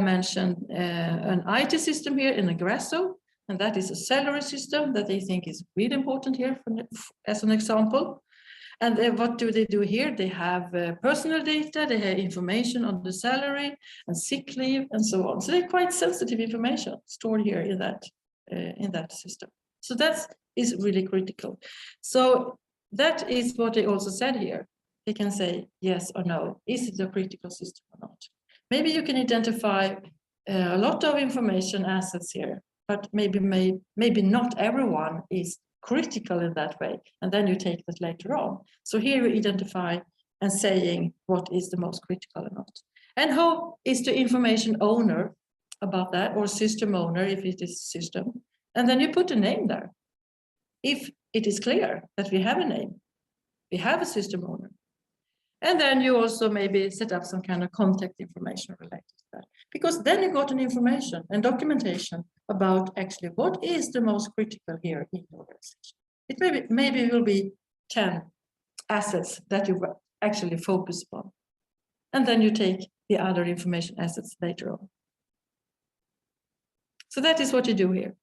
mentioned an IT system here in Aggresso, and that is a salary system that they think is really important here as an example. And what do they do here? They have personal data, they have information on the salary and sick leave and so on. So they're quite sensitive information stored here in that system. So that is really critical. So that is what they also said here. They can say yes or no. Is it a critical system or not? Maybe you can identify a lot of information assets here, but maybe not everyone is critical in that way. And then you take that later on. So here you identify and saying what is the most critical or not. And who is the information owner about that, or system owner if it is system. And then you put a name there. If it is clear that we have a name, we have a system owner. And then you also maybe set up some kind of contact information related to that. Because then you got an information and documentation about actually what is the most critical here in the organization. It maybe will be 10 assets that you actually focus on. And then you take the other information assets later on. So that is what you do here.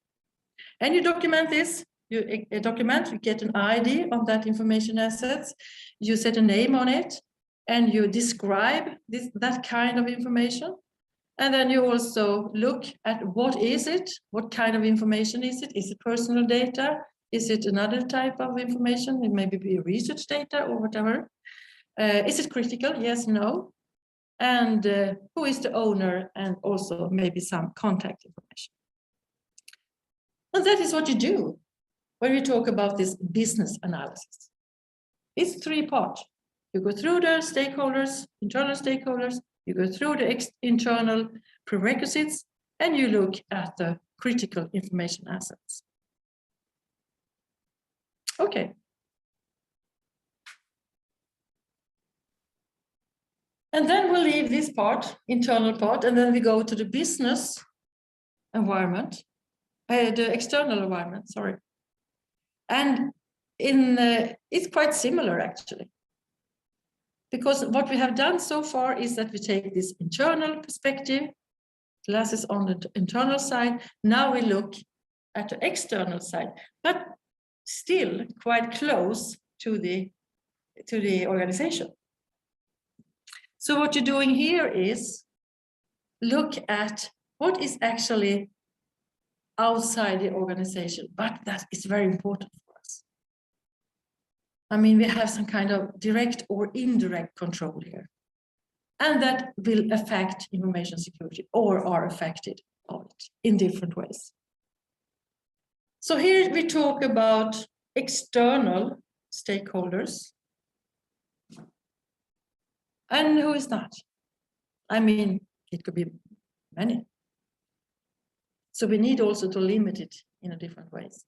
And you document this. You get an ID on that information assets. You set a name on it. And you describe that kind of information. And then you also look at what is it? What kind of information is it? Is it personal data? Is it another type of information? It may be research data or whatever. Is it critical? Yes, no. And who is the owner? And also maybe some contact information. And that is what you do when we talk about this business analysis. It's 3 parts. You go through the stakeholders, internal stakeholders, you go through the internal prerequisites, and you look at the critical information assets. Okay. And then we'll leave this part, internal part, and then we go to the business environment, the external environment, sorry. And it's quite similar, actually. Because what we have done so far is that we take this internal perspective, glasses on the internal side. Now we look at the external side, but still quite close to the organization. So what you're doing here is look at what is actually outside the organization, but that is very important for us. I mean, we have some kind of direct or indirect control here, and that will affect information security or are affected of it in different ways. So here we talk about external stakeholders. And who is that? I mean, it could be many. So we need also to limit it in a different ways.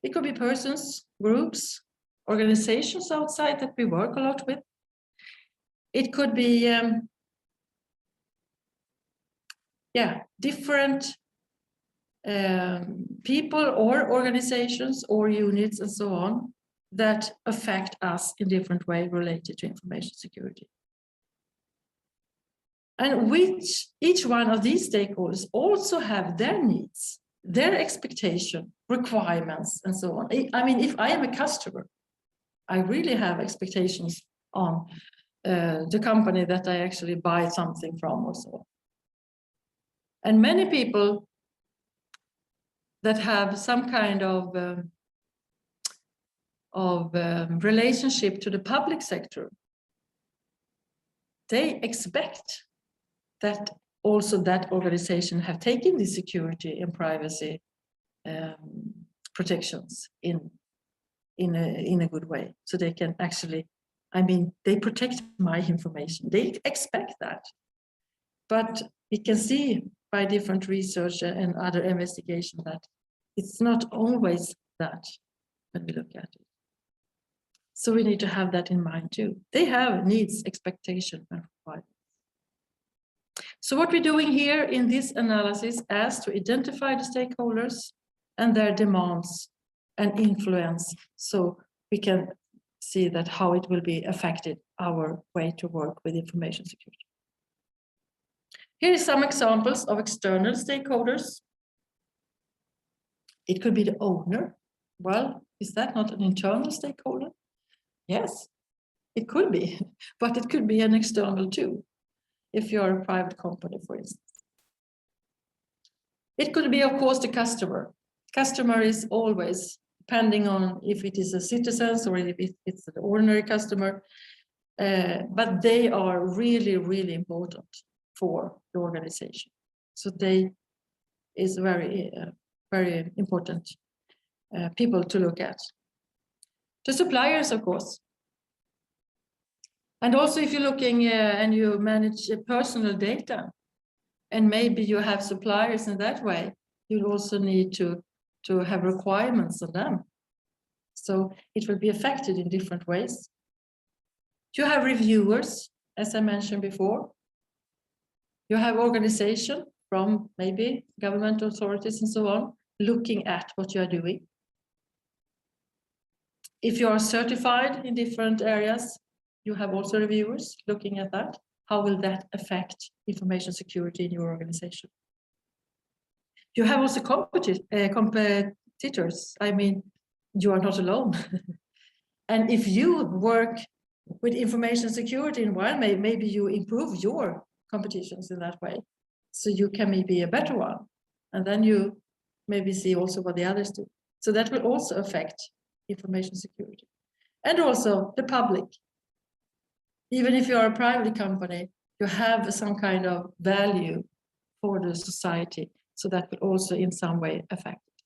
It could be persons, groups, organizations outside that we work a lot with. It could be, different people or organizations or units and so on that affect us in different way related to information security. And each one of these stakeholders also have their needs, their expectation, requirements, and so on. I mean, if I am a customer, I really have expectations on the company that I actually buy something from or so on. And many people that have some kind of relationship to the public sector, they expect that also that organization have taken the security and privacy protections in a good way, so they can actually, I mean, they protect my information. They expect that, but we can see by different research and other investigation that it's not always that when we look at it. So we need to have that in mind too. They have needs, expectation, and requirements. So what we're doing here in this analysis is to identify the stakeholders and their demands and influence, so we can see that how it will be affected our way to work with information security. Here are some examples of external stakeholders. It could be the owner. Well, is that not an internal stakeholder? Yes, it could be, but it could be an external too, if you're a private company, for instance. It could be, of course, the customer. Customer is always, depending on if it is a citizen or if it's an ordinary customer, but they are really, really important for the organization. So they is very, very important people to look at. The suppliers, of course. And also if you're looking and you manage personal data, and maybe you have suppliers in that way, you also need to have requirements on them. So it will be affected in different ways. You have reviewers, as I mentioned before. You have organization from maybe government authorities and so on, looking at what you are doing. If you are certified in different areas, you have also reviewers looking at that. How will that affect information security in your organization? You have also competitors. I mean, you are not alone. And if you work with information security in one, maybe you improve your competitions in that way. So you can maybe be a better one. And then you maybe see also what the others do. So that will also affect information security. And also the public. Even if you are a private company, you have some kind of value for the society. So that will also in some way affect it.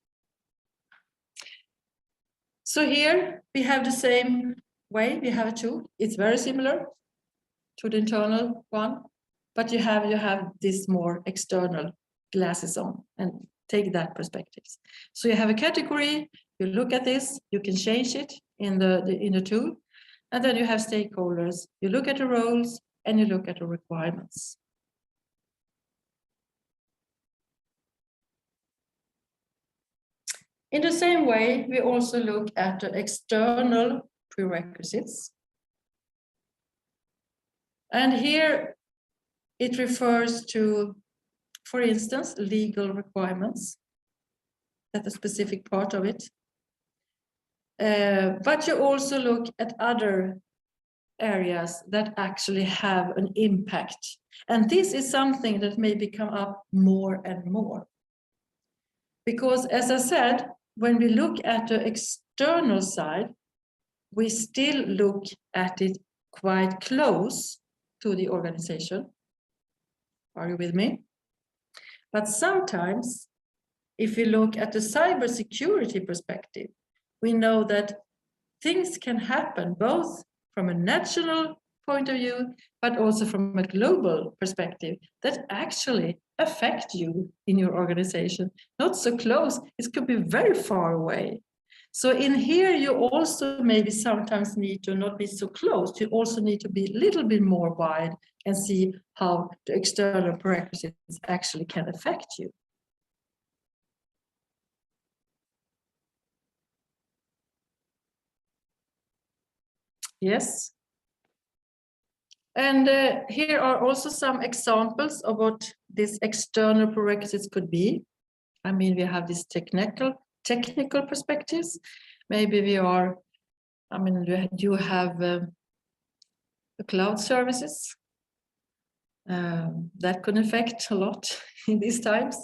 So here we have the same way. We have a tool. It's very similar to the internal one, but you have this more external glasses on and take that perspective. So you have a category, you look at this, you can change it in the tool, and then you have stakeholders, you look at the roles and you look at the requirements. In the same way, we also look at the external prerequisites. And here it refers to, for instance, legal requirements. That's a specific part of it. But you also look at other areas that actually have an impact. And this is something that maybe come up more and more. Because as I said, when we look at the external side, we still look at it quite close to the organization. Are you with me? But sometimes, if we look at the cybersecurity perspective, we know that things can happen both from a national point of view, but also from a global perspective that actually affect you in your organization. Not so close, it could be very far away. So in here, you also maybe sometimes need to not be so close. You also need to be a little bit more wide and see how the external prerequisites actually can affect you. Yes. And here are also some examples of what these external prerequisites could be. I mean, we have these technical perspectives. Maybe we are, I mean, you have the cloud services. That can affect a lot in these times.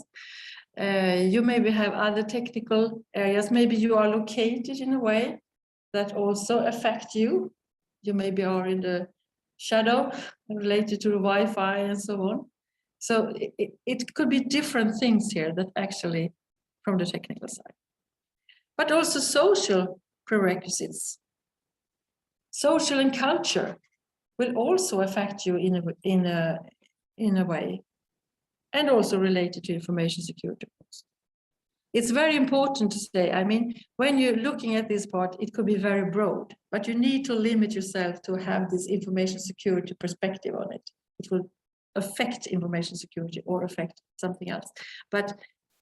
You maybe have other technical areas. Maybe you are located in a way that also affect you. You maybe are in the shadow related to the Wi-Fi and so on. So it could be different things here that actually from the technical side. But also social prerequisites. Social and culture will also affect you in a way, and also related to information security. It's very important to say, I mean, when you're looking at this part, it could be very broad, but you need to limit yourself to have this information security perspective on it. It will affect information security or affect something else, but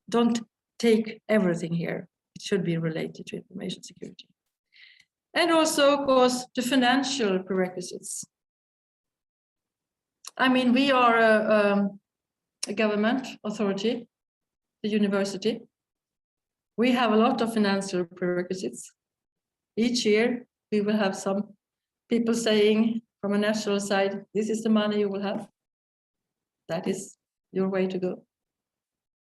don't take everything here. It should be related to information security. And also, of course, the financial prerequisites. I mean, we are a government authority, the university. We have a lot of financial prerequisites. Each year, we will have some people saying from a national side, this is the money you will have. That is your way to go.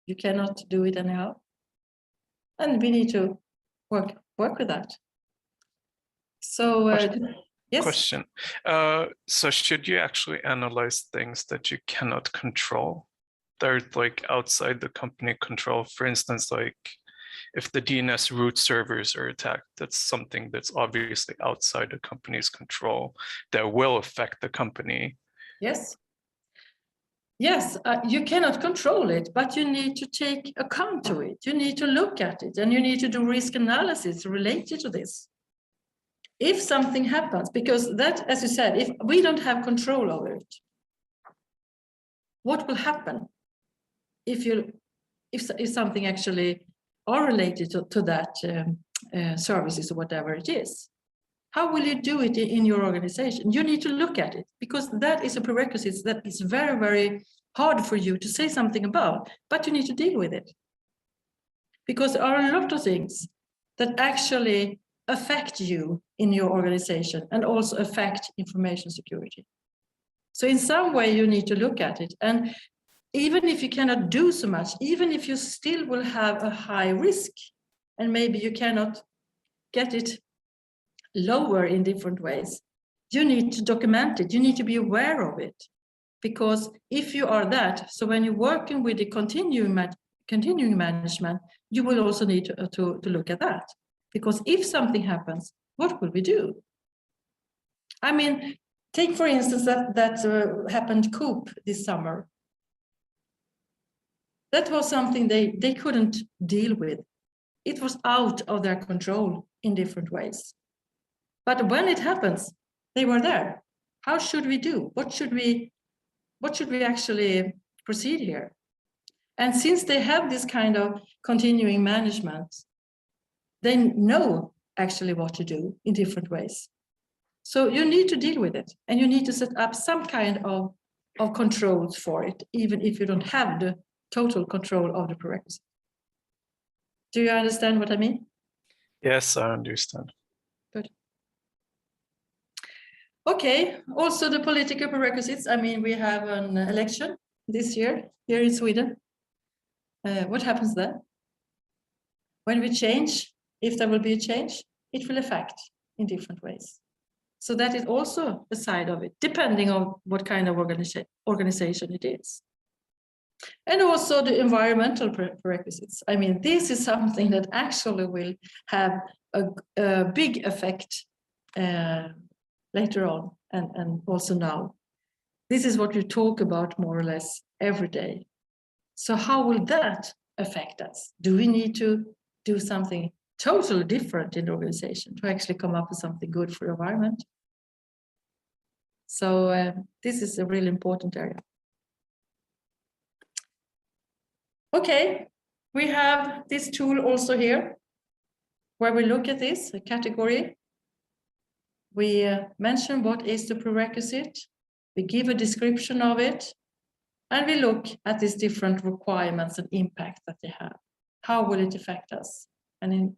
You cannot do it anyhow. And we need to work with that. So, yes. Question. So should you actually analyze things that you cannot control? They're like outside the company control. For instance, like if the DNS root servers are attacked, that's something that's obviously outside the company's control that will affect the company. Yes. Yes, you cannot control it, but you need to take account to it. You need to look at it, and you need to do risk analysis related to this. If something happens, because that, as you said, if we don't have control over it, what will happen if something actually are related to that services or whatever it is? How will you do it in your organization? You need to look at it, because that is a prerequisite that is very, very hard for you to say something about, but you need to deal with it. Because there are a lot of things that actually affect you in your organization and also affect information security. So in some way you need to look at it. And even if you cannot do so much, even if you still will have a high risk, and maybe you cannot get it lower in different ways, you need to document it. You need to be aware of it, because if you are that, so when you're working with the continuing management, you will also need to look at that, because if something happens, what will we do? I mean, take for instance that happened Coop this summer. That was something they couldn't deal with. It was out of their control in different ways. But when it happens, they were there. How should we do? What should we actually proceed here? And since they have this kind of continuing management, they know actually what to do in different ways. So you need to deal with it, and you need to set up some kind of controls for it, even if you don't have the total control of the prerequisite. Do you understand what I mean? Yes, I understand. Good. Okay, also the political prerequisites. I mean, we have an election this year here in Sweden. What happens then? When we change, if there will be a change, it will affect in different ways. So that is also a side of it, depending on what kind of organization it is. And also the environmental prerequisites. I mean, this is something that actually will have a big effect later on and also now. This is what we talk about more or less every day. So how will that affect us? Do we need to do something totally different in the organization to actually come up with something good for the environment? So this is a really important area. Okay, we have this tool also here where we look at this category. We mention what is the prerequisite, we give a description of it, and we look at these different requirements and impact that they have. How will it affect us? And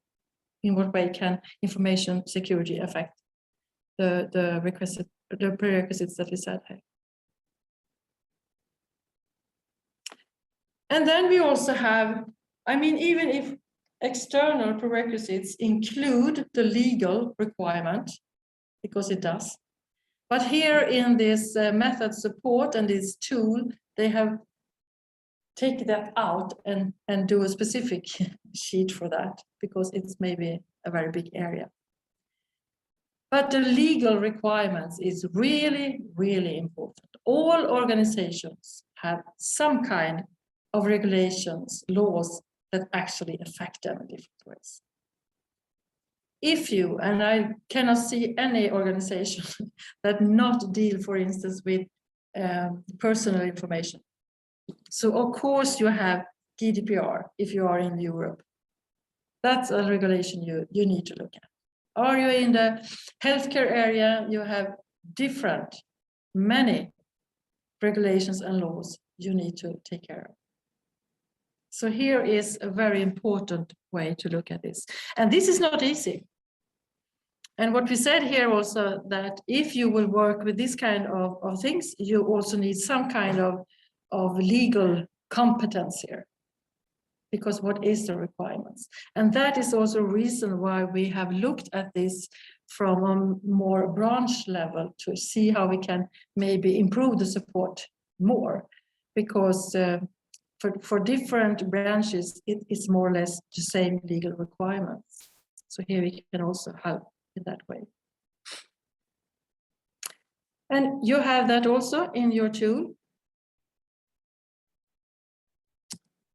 in what way can information security affect the prerequisites that we said here? And then we also have, I mean, even if external prerequisites include the legal requirement, because it does. But here in this method support and this tool, they have taken that out and do a specific sheet for that, because it's maybe a very big area. But the legal requirements is really, really important. All organizations have some kind of regulations, laws that actually affect them in different ways. If you, and I cannot see any organization that not deal, for instance, with personal information. So of course you have GDPR if you are in Europe. That's a regulation you need to look at. Are you in the healthcare area, you have many regulations and laws you need to take care of. So here is a very important way to look at this. And this is not easy. And what we said here also, that if you will work with this kind of things, you also need some kind of legal competence here. Because what is the requirements? And that is also a reason why we have looked at this from a more branch level to see how we can maybe improve the support more. Because for different branches, it is more or less the same legal requirements. So here we can also help in that way. And you have that also in your tool.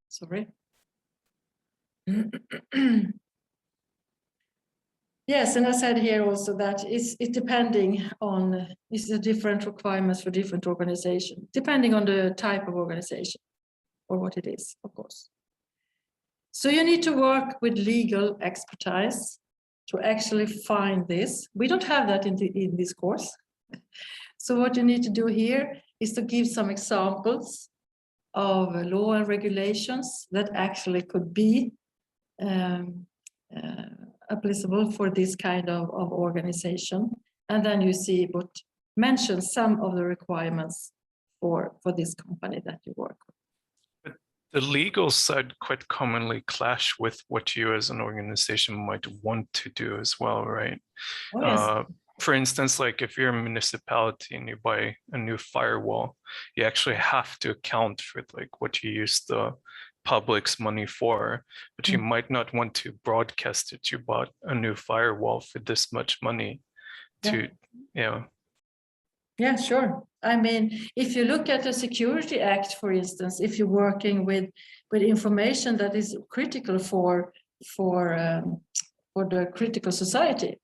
Sorry. Yes, and I said here also that it's depending on, it's the different requirements for different organizations, depending on the type of organization or what it is, of course. So you need to work with legal expertise to actually find this. We don't have that in this course. So what you need to do here is to give some examples of law and regulations that actually could be applicable for this kind of organization. And then you see what mentions some of the requirements for this company that you work with. The legal side quite commonly clash with what you as an organization might want to do as well, right? Oh, yes. For instance, like if you're a municipality and you buy a new firewall, you actually have to account for like what you use the public's money for, but you might not want to broadcast it. You bought a new firewall for this much money to, Yeah, sure. I mean, if you look at the Security Act, for instance, if you're working with information that is critical for the critical society,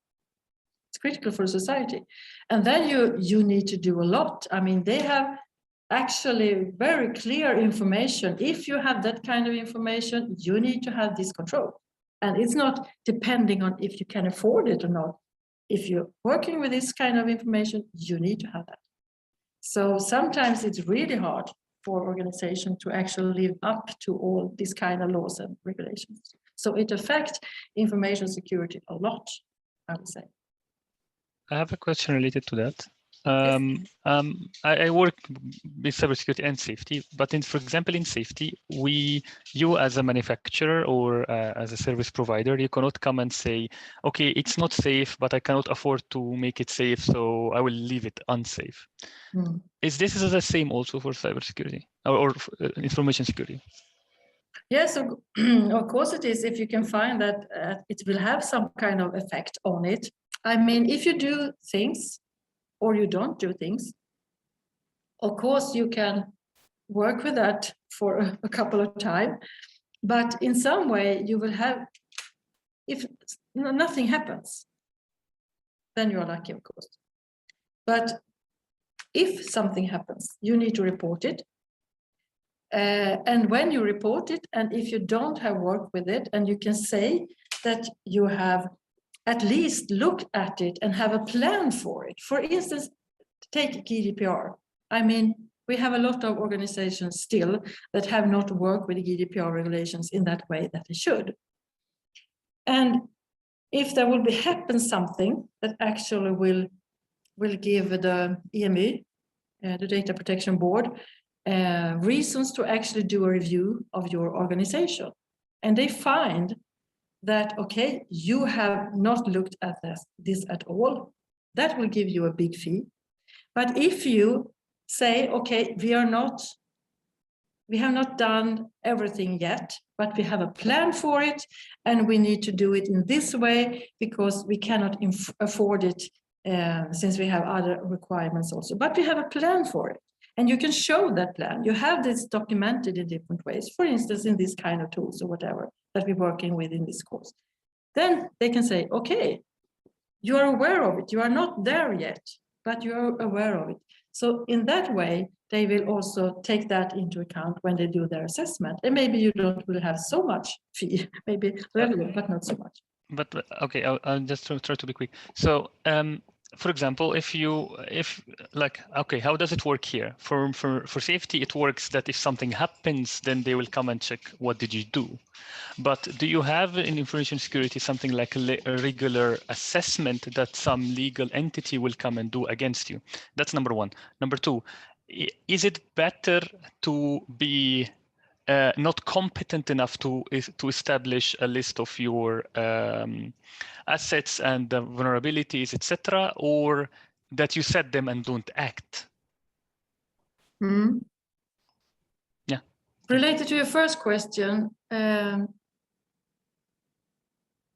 it's critical for society, and then you need to do a lot. I mean, they have actually very clear information. If you have that kind of information, you need to have this control, and it's not depending on if you can afford it or not. If you're working with this kind of information, you need to have that. So sometimes it's really hard for organizations to actually live up to all these kind of laws and regulations. So it affects information security a lot, I would say. I have a question related to that. I work with cybersecurity and safety, but for example, in safety, you as a manufacturer or as a service provider, you cannot come and say, okay, it's not safe, but I cannot afford to make it safe, so I will leave it unsafe. Hmm. Is this the same also for cybersecurity or information security? Yes, of course it is, if you can find that it will have some kind of effect on it. I mean, if you do things or you don't do things, of course you can work with that for a couple of times, but in some way you will have, if nothing happens, then you're lucky, of course. But if something happens, you need to report it. And when you report it, and if you don't have work with it, and you can say that you have at least looked at it and have a plan for it. For instance, take GDPR. I mean, we have a lot of organizations still that have not worked with GDPR regulations in that way that they should. And if there will happen something that actually will give the EME, the Data Protection Board, reasons to actually do a review of your organization. And they find that, okay, you have not looked at this at all, that will give you a big fee. But if you say, okay, we have not done everything yet, but we have a plan for it, and we need to do it in this way because we cannot afford it since we have other requirements also. But we have a plan for it, and you can show that plan. You have this documented in different ways, for instance, in this kind of tools or whatever that we're working with in this course. Then they can say, okay, you are aware of it. You are not there yet, but you are aware of it. So in that way, they will also take that into account when they do their assessment. And maybe you will have so much fee, maybe a little, but not so much. But okay, I'll just try to be quick. So, for example, okay, how does it work here? For safety, it works that if something happens, then they will come and check what did you do. But do you have in information security something like a regular assessment that some legal entity will come and do against you? That's number one. Number two, is it better to be not competent enough to establish a list of your assets and vulnerabilities, etc., or that you set them and don't act? Mm-hmm. Yeah. Related to your first question,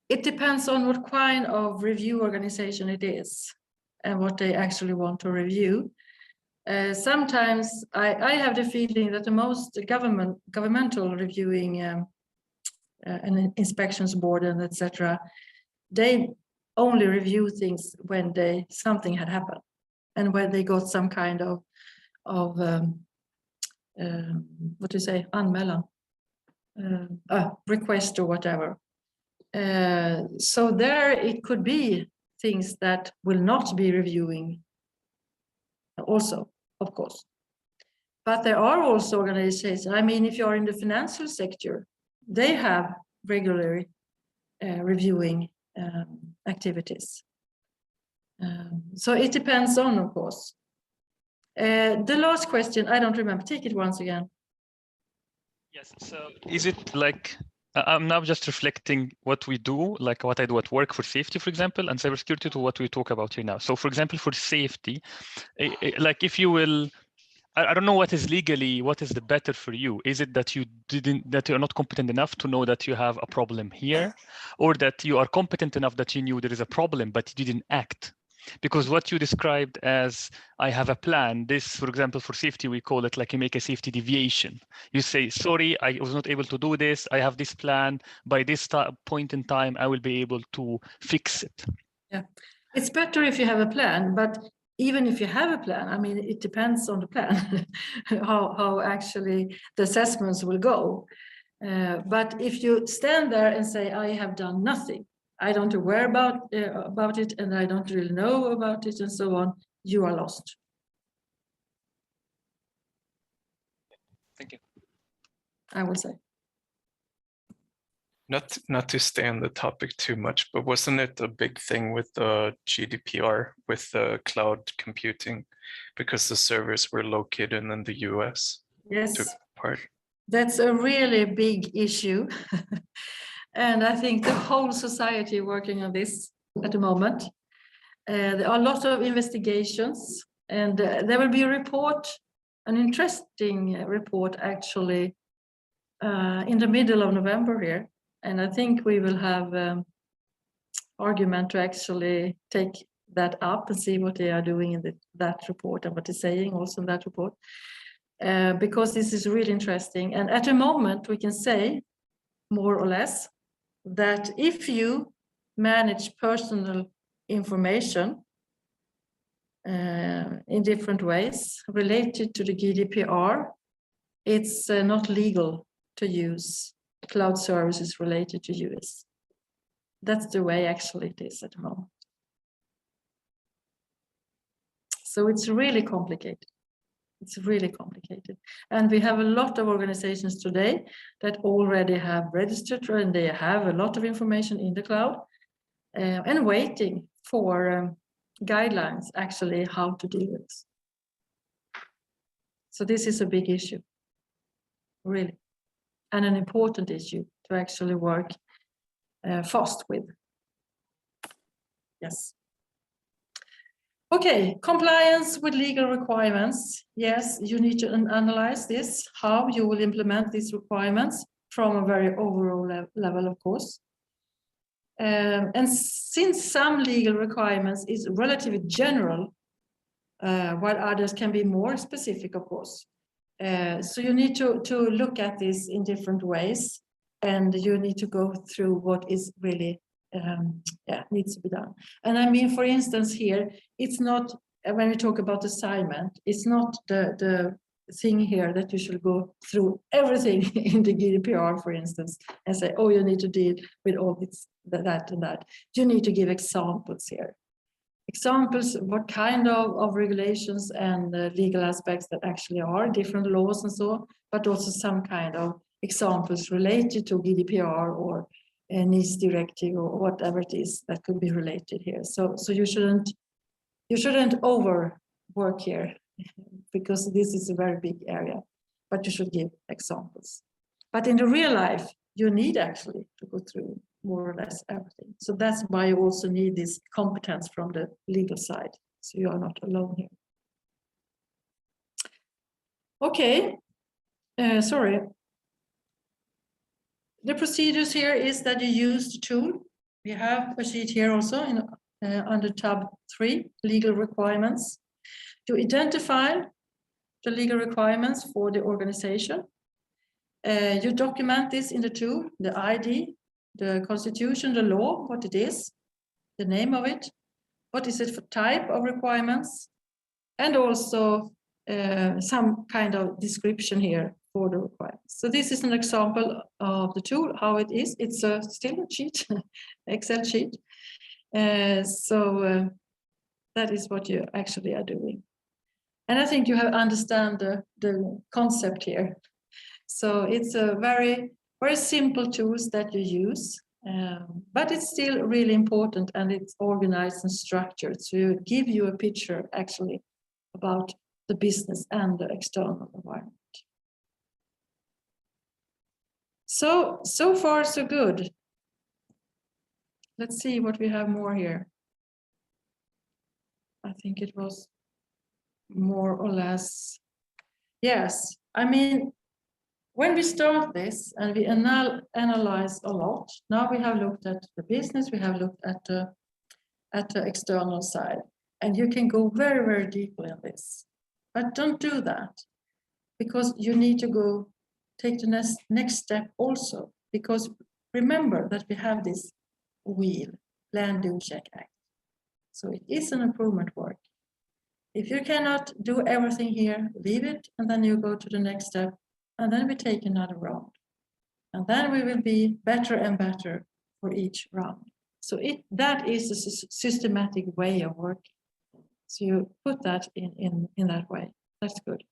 it depends on what kind of review organization it is and what they actually want to review. Sometimes I have the feeling that the most governmental reviewing and inspections board and etc., they only review things when something had happened and when they got some kind of what do you say, anmälan, request or whatever. So there it could be things that will not be reviewing also, of course. But there are also organizations, I mean, if you're in the financial sector, they have regularly reviewing activities. So it depends on, of course. The last question, I don't remember. Take it once again. Yes, so is it like, I'm now just reflecting what we do, like what I do at work for safety, for example, and cybersecurity to what we talk about here now. So for example, for safety, like if you will, I don't know what is the better for you. Is it that you're not competent enough to know that you have a problem here, or that you are competent enough that you knew there is a problem, but you didn't act? Because what you described as I have a plan, this, for example, for safety, we call it like you make a safety deviation. You say, sorry, I was not able to do this. I have this plan. By this point in time, I will be able to fix it. Yeah, it's better if you have a plan, but even if you have a plan, I mean, it depends on the plan, how actually the assessments will go. But if you stand there and say, I have done nothing, I don't aware about it, and I don't really know about it, and so on, you are lost. Thank you. I would say. Not to stay on the topic too much, but wasn't it a big thing with the GDPR with the cloud computing because the servers were located in the US? Yes. Took part. That's a really big issue. And I think the whole society working on this at the moment. There are a lot of investigations, and there will be a report, an interesting report actually, in the middle of November here. And I think we will have argument to actually take that up and see what they are doing in that report and what they're saying also in that report. Because this is really interesting. And at the moment, we can say, more or less, that if you manage personal information in different ways related to the GDPR, it's not legal to use cloud services related to US. That's the way actually it is at the moment. So it's really complicated. It's really complicated. And we have a lot of organizations today that already have registered and they have a lot of information in the cloud and waiting for guidelines actually how to deal with this. So this is a big issue, really, and an important issue to actually work fast with. Yes. Okay, compliance with legal requirements. Yes, you need to analyze this, how you will implement these requirements from a very overall level, of course. And since some legal requirements is relatively general, while others can be more specific, of course. So you need to look at this in different ways, and you need to go through what is really needs to be done. And I mean, for instance, here, it's not, when we talk about assignment, it's not the thing here that you should go through everything in the GDPR, for instance, and say, oh, you need to deal with all this, that and that. You need to give examples here. Examples, what kind of regulations and legal aspects that actually are different laws and so on, but also some kind of examples related to GDPR or NIS directive or whatever it is that could be related here. So you shouldn't overwork here because this is a very big area, but you should give examples. But in the real life, you need actually to go through more or less everything. So that's why you also need this competence from the legal side. So you are not alone here. Okay, sorry. The procedures here is that you use the tool. We have a sheet here also in, under tab 3, legal requirements. To identify the legal requirements for the organization. You document this in the tool, the ID, the constitution, the law, what it is, the name of it, what is it for type of requirements, and also some kind of description here for the requirements. So this is an example of the tool, how it is. It's still a sheet, Excel sheet. So that is what you actually are doing. And I think you have understand the concept here. So it's a very, very simple tools that you use, but it's still really important and it's organized and structured. So you give you a picture actually about the business and the external environment. So far, so good. Let's see what we have more here. I think it was more or less, yes. I mean, when we start this and we analyze a lot, now we have looked at the business, we have looked at the external side, and you can go very, very deeply in this. But don't do that, because you need to go take the next step also, because remember that we have this wheel, plan, do, check, act. So it is an improvement work. If you cannot do everything here, leave it, and then you go to the next step, and then we take another round. And then we will be better and better for each round. So that is a systematic way of working. So you put that in that way. That's good.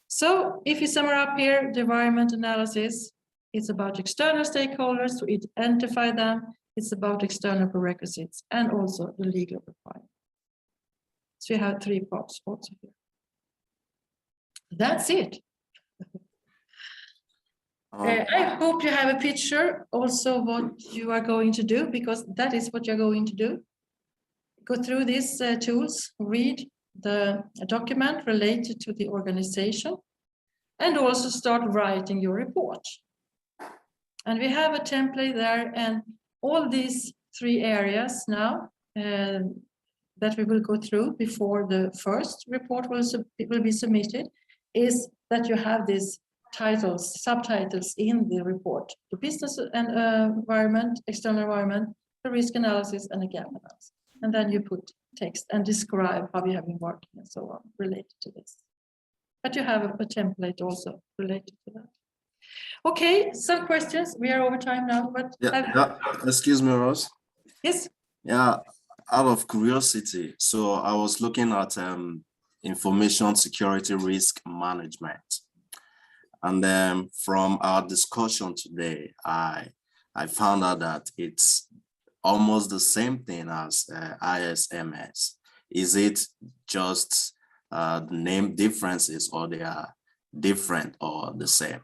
So if you sum up here, the environment analysis, It's about external stakeholders to identify them. It's about external prerequisites and also the legal requirements. So you have 3 parts also here. That's it. I hope you have a picture also what you are going to do, because that is what you're going to do. Go through these tools, read the document related to the organization, and also start writing your report. And we have a template there, and all these 3 areas now that we will go through before the first report will be submitted is that you have these titles, subtitles in the report: the business and environment, external environment, the risk analysis, and the gap analysis. And then you put text and describe how you have been working and so on related to this. But you have a template also related to that. Okay, some questions. We are over time now, but Excuse me, Rose. yes. Yeah, out of curiosity, so I was looking at information security risk management. And then from our discussion today, I found out that it's almost the same thing as ISMS. Is it just the name differences, or they are different or the same?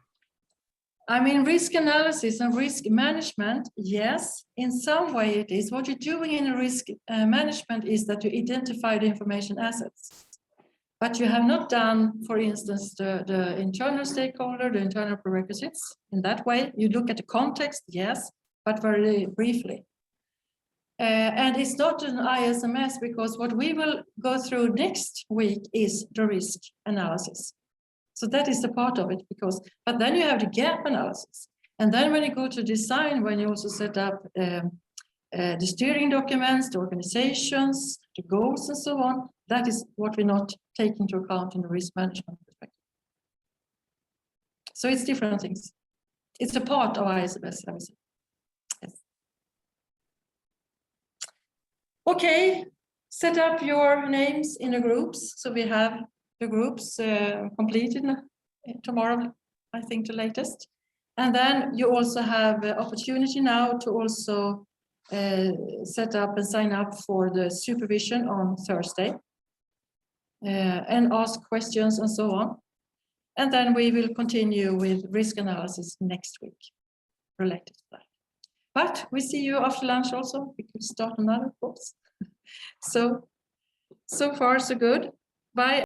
I mean, risk analysis and risk management, yes, in some way it is. What you're doing in risk management is that you identify the information assets. But you have not done, for instance, the internal stakeholder, the internal prerequisites. In that way, you look at the context, yes, but very briefly. And it's not an ISMS, because what we will go through next week is the risk analysis. So that is the part of it, but then you have the gap analysis. And then when you go to design, when you also set up the steering documents, the organizations, the goals and so on, that is what we not take into account in the risk management perspective. So it's different things. It's a part of ISMS, I would say. Yes. Okay, set up your names in the groups. So we have the groups completed tomorrow, I think the latest. And then you also have the opportunity now to also set up and sign up for the supervision on Thursday and ask questions and so on. And then we will continue with risk analysis next week related to that. But we see you after lunch also. We could start another course. So far, so good. Bye.